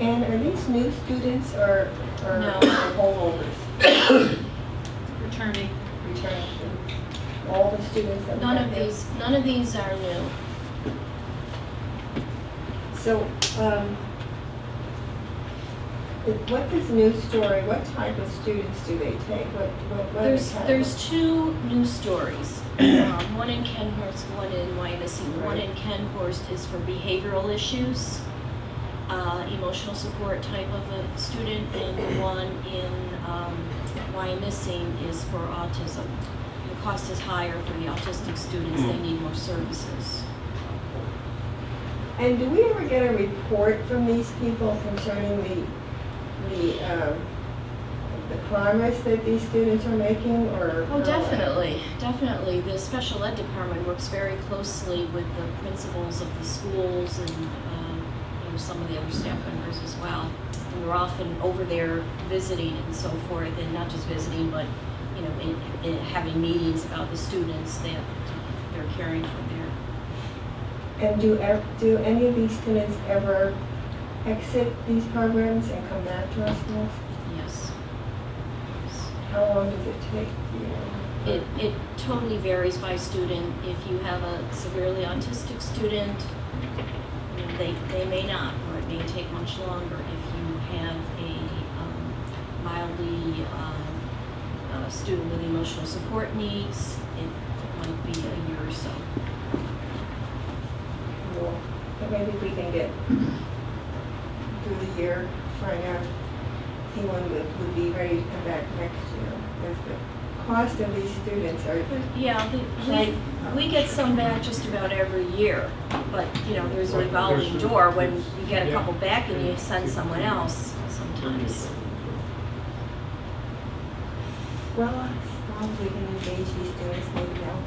And are these new students or No. holdovers? Returning. Returning students? All the students that we None have of there? these are new. So, what is News Story? What type of students do they take? What are the There's 2 new stories. One in Kenhurst, one in Wyomissing. One in Kenhurst is for behavioral issues, emotional support type of a student, and the one in Wyomissing is for autism. The cost is higher for the autistic students. They need more services. And do we ever get a report from these people concerning the progress that these students are making, or? Oh, definitely, definitely. The special ed department works very closely with the principals of the schools and you know, some of the other staff members as well. And we're often over there visiting and so forth, and not just visiting, but you know, in having meetings about the students that they're caring for there. And do any of these students ever exit these programs and come back to our schools? Yes. How long does it take? It totally varies by student. If you have a severely autistic student, they may not, or it may take much longer if you have a mildly student with emotional support needs. It might be a year or so. Well, but maybe we can get through the year, find out if anyone would be ready to come back next year. Because the cost of these students are We get some back just about every year, but there's a revolving door. When you get a couple back and you send someone else sometimes. Well, as long as we can engage these students, maybe they'll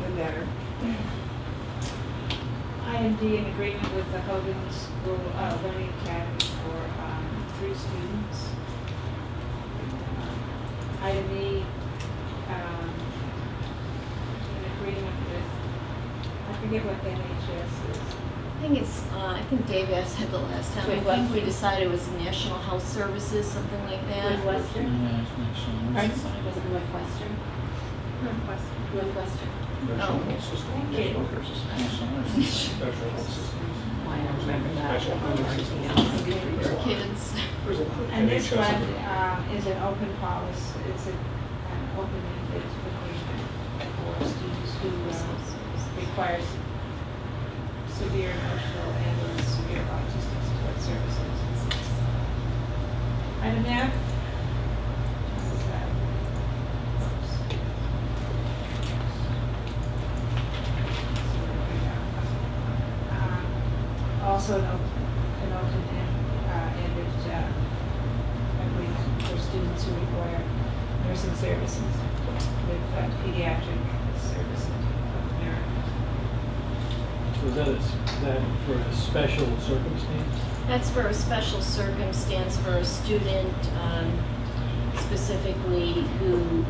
do better. I am in agreement with the Hogan School Learning Academy for 3 students. Item E, in agreement with, I forget what NHS is. I think Dave asked it the last time. I think we decided it was National Health Services, something like that. Northwestern? Was it Northwestern? Northwestern. Oh. Okay. Why I don't remember that. For kids. And this one is an open policy, it's an open agreement for students who requires severe emotional and severe autistic support services. Item F. Also an open-ended agreement for students who require nursing services with pediatric services of merit. So is that for a special circumstance? That's for a special circumstance for a student specifically who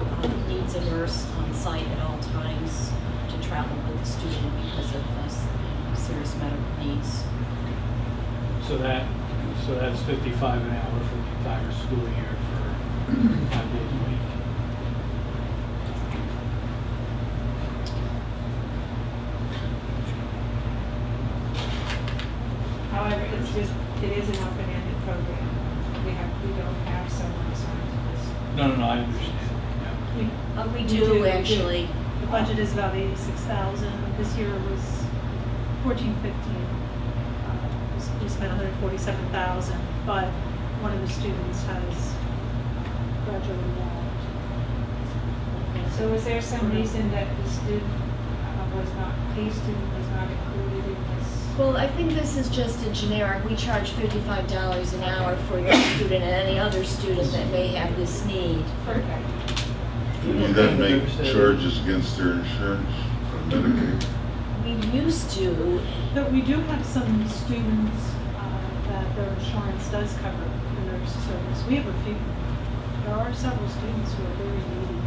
needs a nurse on site at all times to travel with the student because of serious medical needs. So that's 55 an hour for the entire school year for 5 days a week. However, it is an open-ended program. We don't have someone assigned to this. No, I understand. We do actually. The budget is about 86,000. This year was 14-15. We spent 147,000, but one of the students has graduated out. So is there some reason that the student a student was not included in this? Well, I think this is just a generic. We charge $55 an hour for this student and any other student that may have this need. Okay. Would that make charges against their insurance or Medicaid? We used to. But we do have some students that their insurance does cover the nurse service. We have a few. There are several students who are very needy,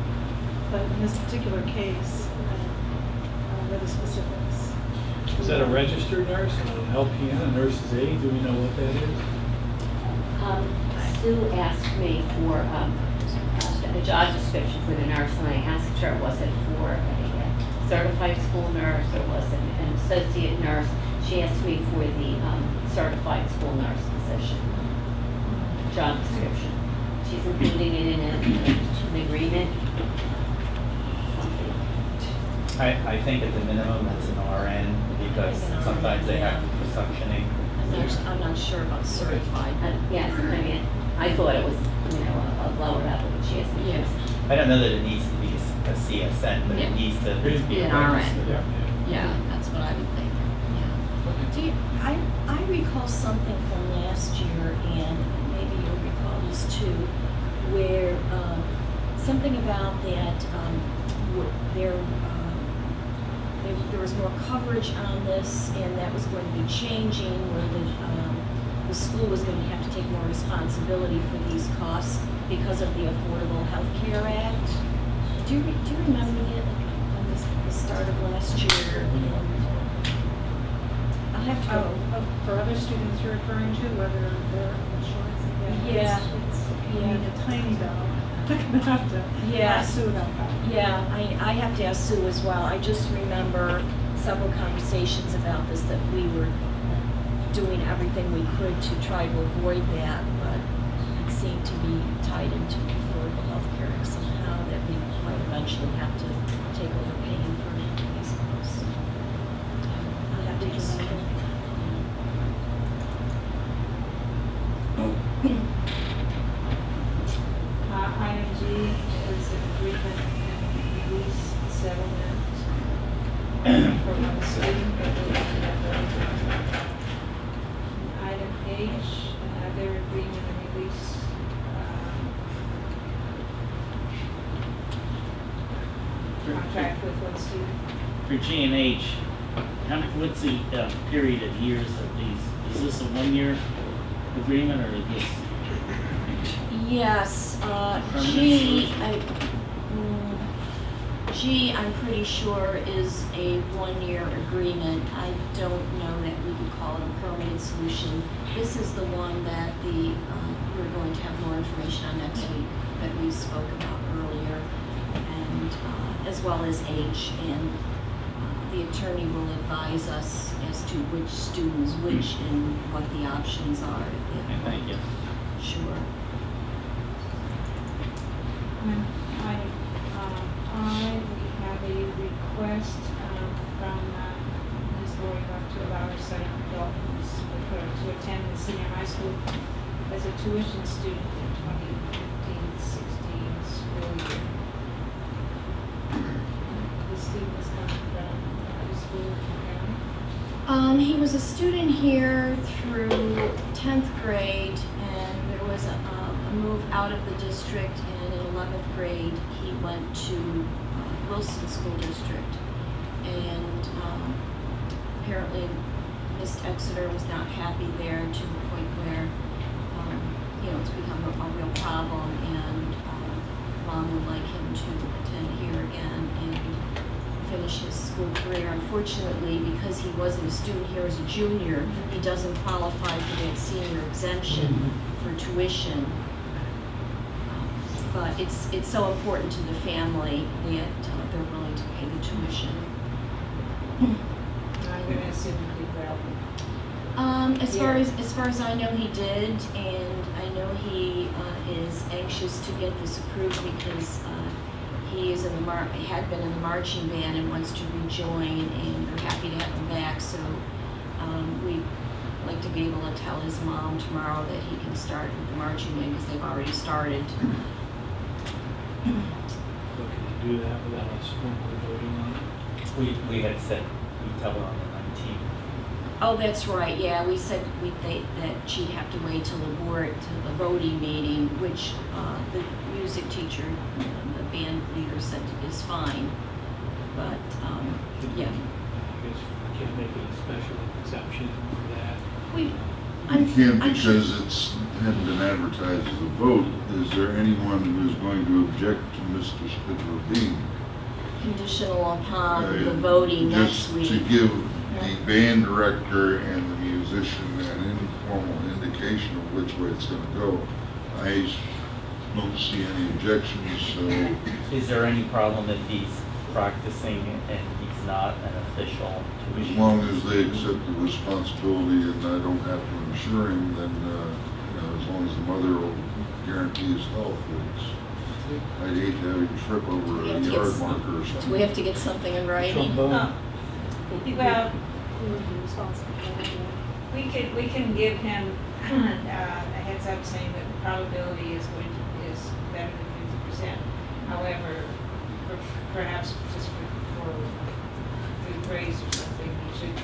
but in this particular case, I don't know the specifics. Is that a registered nurse, an LPN, a nurse's aide? Do we know what that is? Sue asked me for a job description for the nurse, and I asked her, was it for a certified school nurse or was it an associate nurse? She asked me for the certified school nurse position, job description. She's including it in an agreement. I think at the minimum it's an RN because sometimes they have suctioning. I'm not sure about certified. Yes, I mean, I thought it was, a lower level, but she has. Yes. I don't know that it needs to be a CSN, but it needs to be an RN. Yeah, that's what I would think. Yeah. I recall something from last year, and maybe you'll recall this too, where something about that there was more coverage on this, and that was going to be changing, where the school was going to have to take more responsibility for these costs because of the Affordable Health Care Act. Do you remember it on the start of last year? I'll have to. For other students you're referring to, whether their insurance? Yeah. It's a tiny bill. I'm gonna have to ask Sue about that. Yeah, I have to ask Sue as well. I just remember several conversations about this, that we were doing everything we could to try to avoid that, but it seemed to be tied into affordable health care somehow, that we might eventually have to take over paying for these costs. I'll have to ask. Item G is an agreement and release settlement for one student. Item H, another agreement and release contract with one student. For G and H, what's the period of years of these? Is this a 1-year agreement, or is this? Yes, G, I'm pretty sure is a 1-year agreement. I don't know that we could call it a permanent solution. This is the one that we're going to have more information on next week that we spoke about earlier, and as well as H. And the attorney will advise us as to which students which and what the options are. Thank you. Sure. Item I, we have a request from Ms. Lori Buck to allow her son Dalton's to attend the senior high school as a tuition student in 2015-16 school year. The student is coming from high school in county. He was a student here through 10th grade, and there was a move out of the district, and in 11th grade he went to Wilson School District, and apparently Miss Exeter was not happy there, to the point where it's become a real problem, and Mom would like him to attend here again and finish his school career. Unfortunately, because he wasn't a student here as a junior, he doesn't qualify for that senior exemption for tuition. But it's so important to the family that they're willing to pay the tuition. I'm going to assume he did well. As far as I know, he did, and I know he is anxious to get this approved because he is had been in the marching band and wants to rejoin, and they're happy to have him back. So we'd like to be able to tell his mom tomorrow that he can start with the marching band because they've already started. So can you do that without us formally voting on it? We had said we'd tell her on the 19th. Oh, that's right. Yeah, we said that she'd have to wait till the board, till the voting meeting, which the music teacher, the band leader said is fine. But yeah. I guess we can't make a special exception for that. You can't because it's hadn't been advertised as a vote. Is there anyone who's going to object to Mr. Spittler being? Conditional upon the voting next week. Just to give the band director and the musician an informal indication of which way it's going to go. I don't see any objections, so... Is there any problem if he's practicing and he's not an official tuition? As long as they accept the responsibility and I don't have to insure him, then as long as the mother will guarantee his health, I'd hate to have him trip over a yard marker or something. Do we have to get something in writing? Well, Who would be responsible for that? we can give him a heads up saying that the probability is better than 50%. However, perhaps just for food praise or something, he should,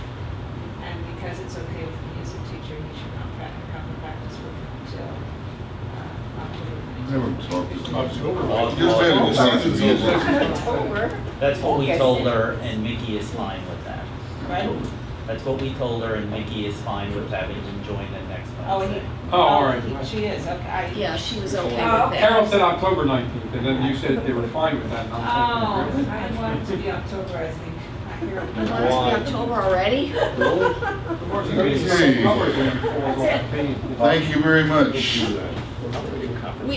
and because it's okay with the music teacher, he should not come to practice with him until October. I haven't talked to him. October. That's what we told her, and Mickey is fine with that. Right? That's what we told her, and Mickey is fine with having him join the next Wednesday. All right. She is, okay. Yeah, she was okay with Oh, that. Carol said October 19th, and then you said they were fine with that. And Oh, I'm thinking, I want it to be October, I think. You want it to be October already? Thank you very much.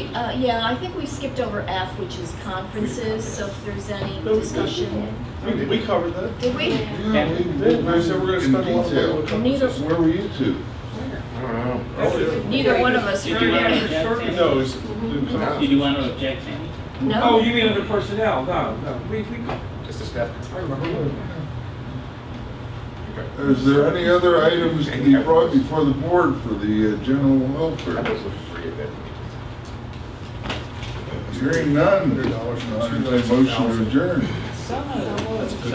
Yeah, I think we skipped over F, which is conferences, so if there's any discussion. We covered that. Did we? Yeah, we said we're gonna spend a lot of money on detail. Neither, Where were you two? I don't know. neither one of us Did heard you want to it. object, Tammy? No, it's. Did you want to object, Tammy? No. Oh, you mean under personnel? No. We, Just a step. Is there any other items to be brought before the board for the general I welfare? was looking for you, but. Hearing none, I'll entertain a motion to adjourn.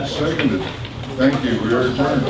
Seconded. Thank you, we are adjourned.